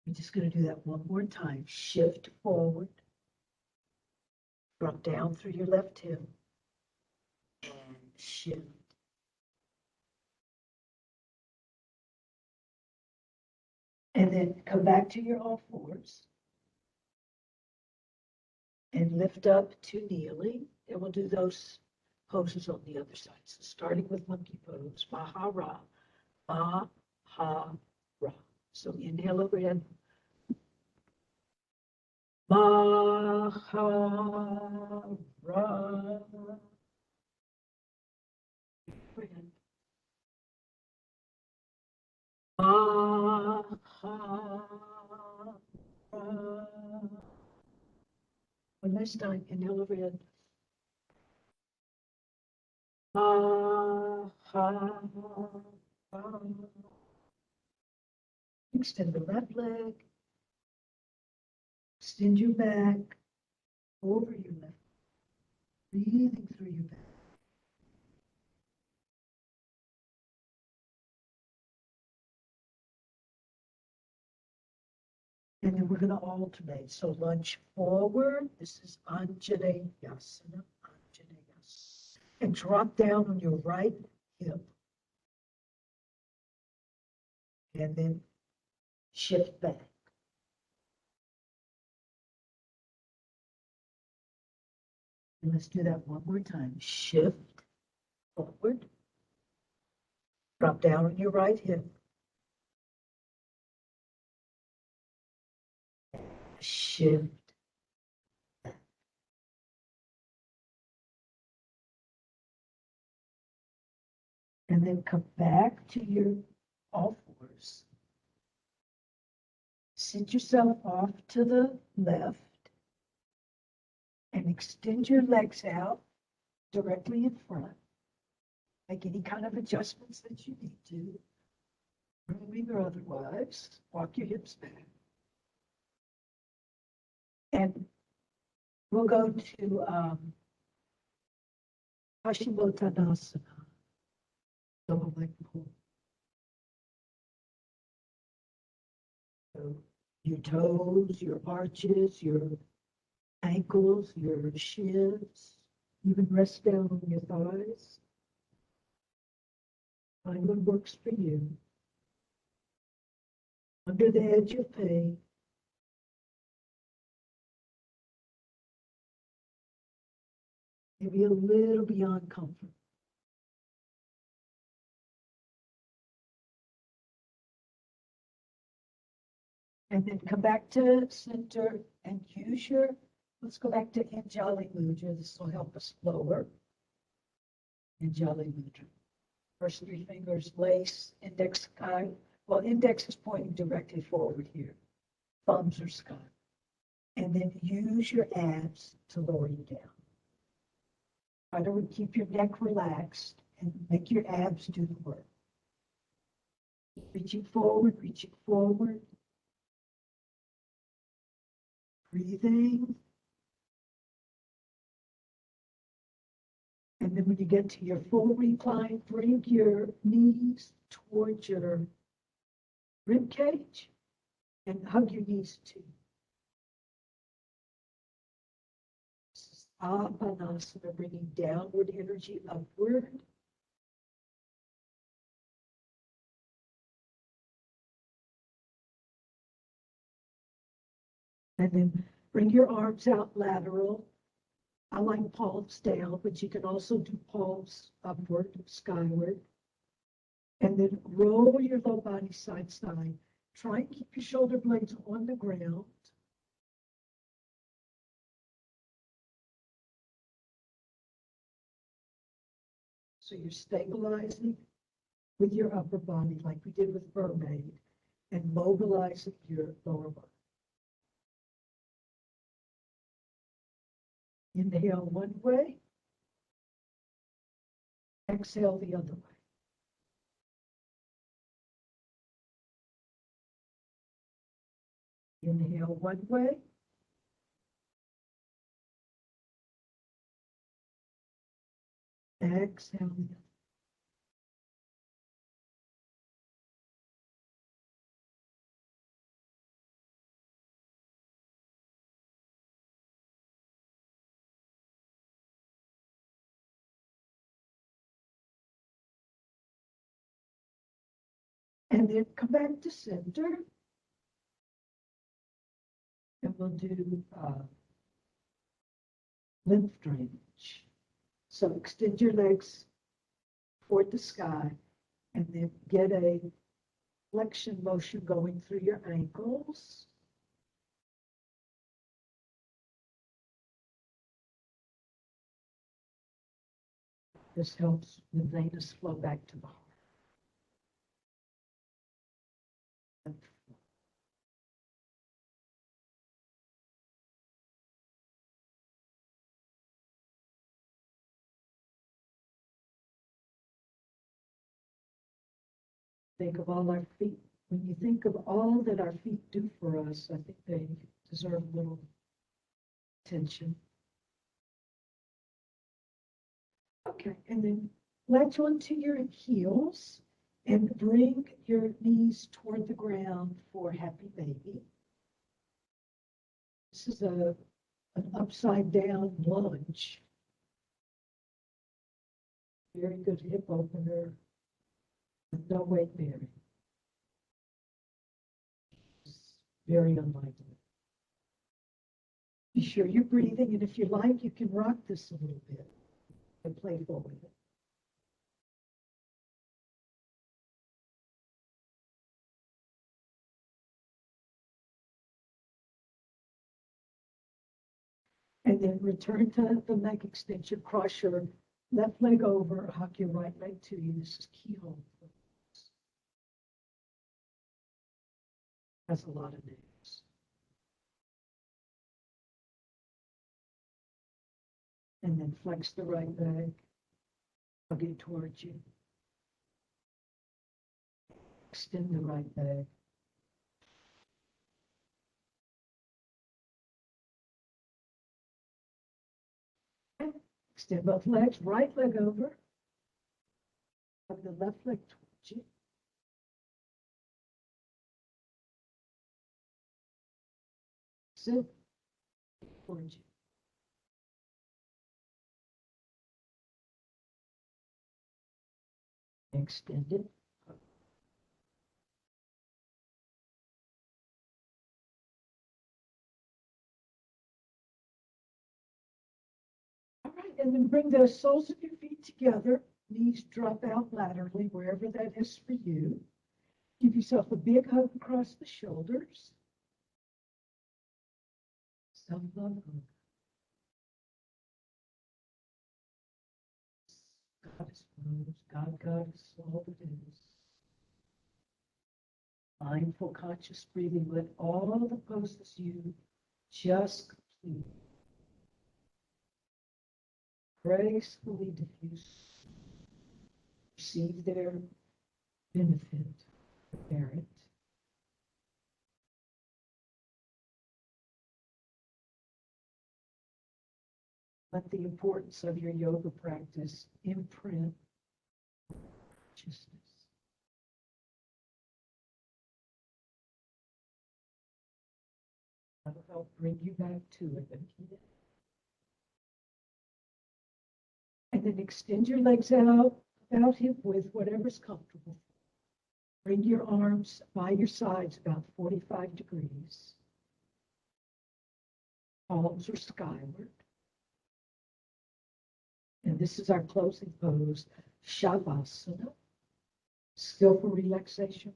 Speaker 2: We're just going to do that one more time. Shift forward. Drop down through your left hip. And shift. And then come back to your all fours. And lift up to kneeling. And we'll do those poses on the other side. So starting with monkey pose. Mahara. Ma-ha-ra. So inhale overhead. Ma-ha-ra. Overhead. Ma-ha-ra. One last time. Inhale overhead. Ma-ha-ra. Extend the left leg. Extend your back over your left. Breathing through your back. And then we're going to alternate. So lunge forward. This is Anjaneyasana. Anjaneyasana. And drop down on your right hip. And then shift back. And let's do that one more time. Shift forward. Drop down on your right hip. Shift. And then come back to your all fours. Sit yourself off to the left and extend your legs out directly in front. Make any kind of adjustments that you need to, moving or otherwise. Walk your hips back. And we'll go to Dalasana, double leg pull. So your toes, your arches, your ankles, your shins. You can rest down on your thighs. Find what works for you. Under the edge of pain. Maybe a little beyond comfort. And then come back to center and use your, let's go back to Anjali Mudra. This will help us lower. Anjali Mudra. First three fingers lace, index sky. Well, index is pointing directly forward here. Thumbs are sky. And then use your abs to lower you down. Try to keep your neck relaxed and make your abs do the work. Reaching forward, reaching forward. Breathing. And then when you get to your full recline, bring your knees towards your rib cage and hug your knees too. Apanasana, bringing downward energy upward. And then bring your arms out lateral. I like palms down, but you can also do palms upward, skyward. And then roll your low body side to side. Try and keep your shoulder blades on the ground. So you're stabilizing with your upper body like we did with Mermaid and mobilizing your lower body. Inhale one way. Exhale the other way. Inhale one way. Exhale the other. And then come back to center. And we'll do lymph drainage. So extend your legs toward the sky and then get a flexion motion going through your ankles. This helps the venous flow back to the heart. Think of all our feet. When you think of all that our feet do for us, I think they deserve a little attention. Okay, and then latch onto your heels and bring your knees toward the ground for happy baby. This is an upside down lunge. Very good hip opener. No weight bearing. It's very unlikely. Be sure you're breathing, and if you like, you can rock this a little bit and playful with it. And then return to the leg extension. Cross your left leg over, hug your right leg to you. This is keyhole. Has a lot of names. And then flex the right leg, hug it towards you. Extend the right leg. Extend both legs, right leg over. Hug the left leg towards you. Sit towards you. Extend it. All right, and then bring the soles of your feet together. Knees drop out laterally, wherever that is for you. Give yourself a big hug across the shoulders. Self-love hug. Goddess pose, God, goddess, all it is. Mindful, conscious breathing. Let all the poses you just complete gracefully diffuse. Receive their benefit, merit. Let the importance of your yoga practice imprint consciousness. That'll help bring you back to it. And then extend your legs out, about hip width, whatever's comfortable. Bring your arms by your sides about 45 degrees. Palms are skyward. And this is our closing pose, Shavasana. Skillful relaxation.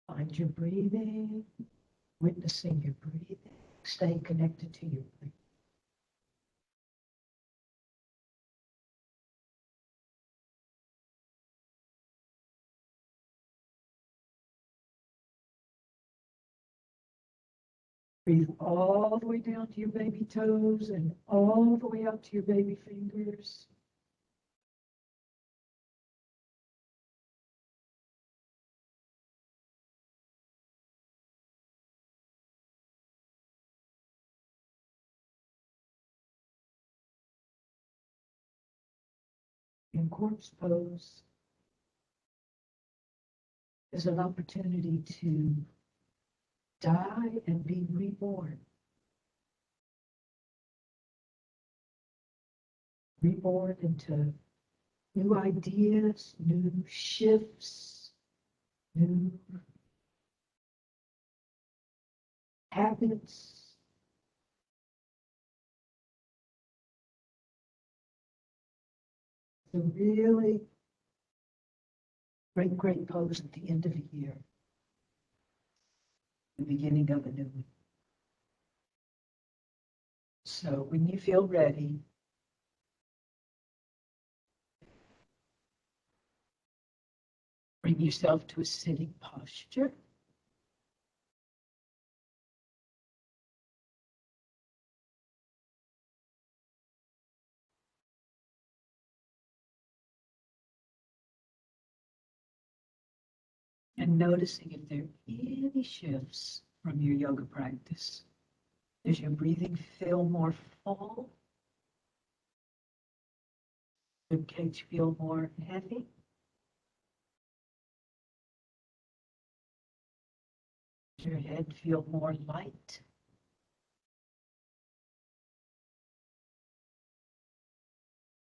Speaker 2: Find your breathing, witnessing your breathing, staying connected to your breathing. Breathe all the way down to your baby toes and all the way up to your baby fingers. In corpse pose is an opportunity to die and be reborn. Reborn into new ideas, new shifts, new habits. A really great pose at the end of a year, the beginning of a new one. So when you feel ready, bring yourself to a sitting posture. And noticing if there are any shifts from your yoga practice. Does your breathing feel more full? Does your cage feel more heavy? Does your head feel more light?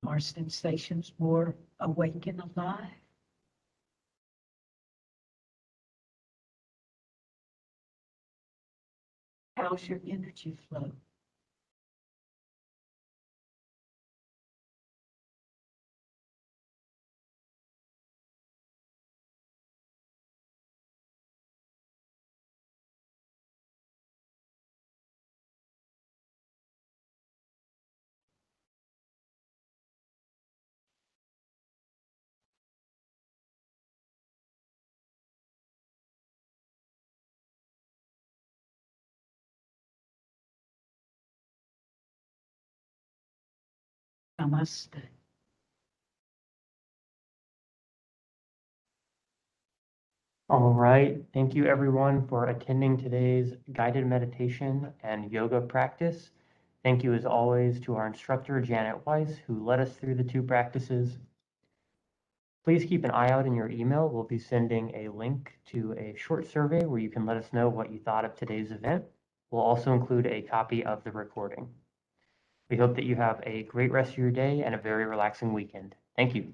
Speaker 2: Are sensations more awake and alive? How's your energy flow? Namaste.
Speaker 1: All right. Thank you everyone for attending today's guided meditation and yoga practice. Thank you as always to our instructor, Janet Weiss, who led us through the two practices. Please keep an eye out in your email. We'll be sending a link to a short survey where you can let us know what you thought of today's event. We'll also include a copy of the recording. We hope that you have a great rest of your day and a very relaxing weekend. Thank you.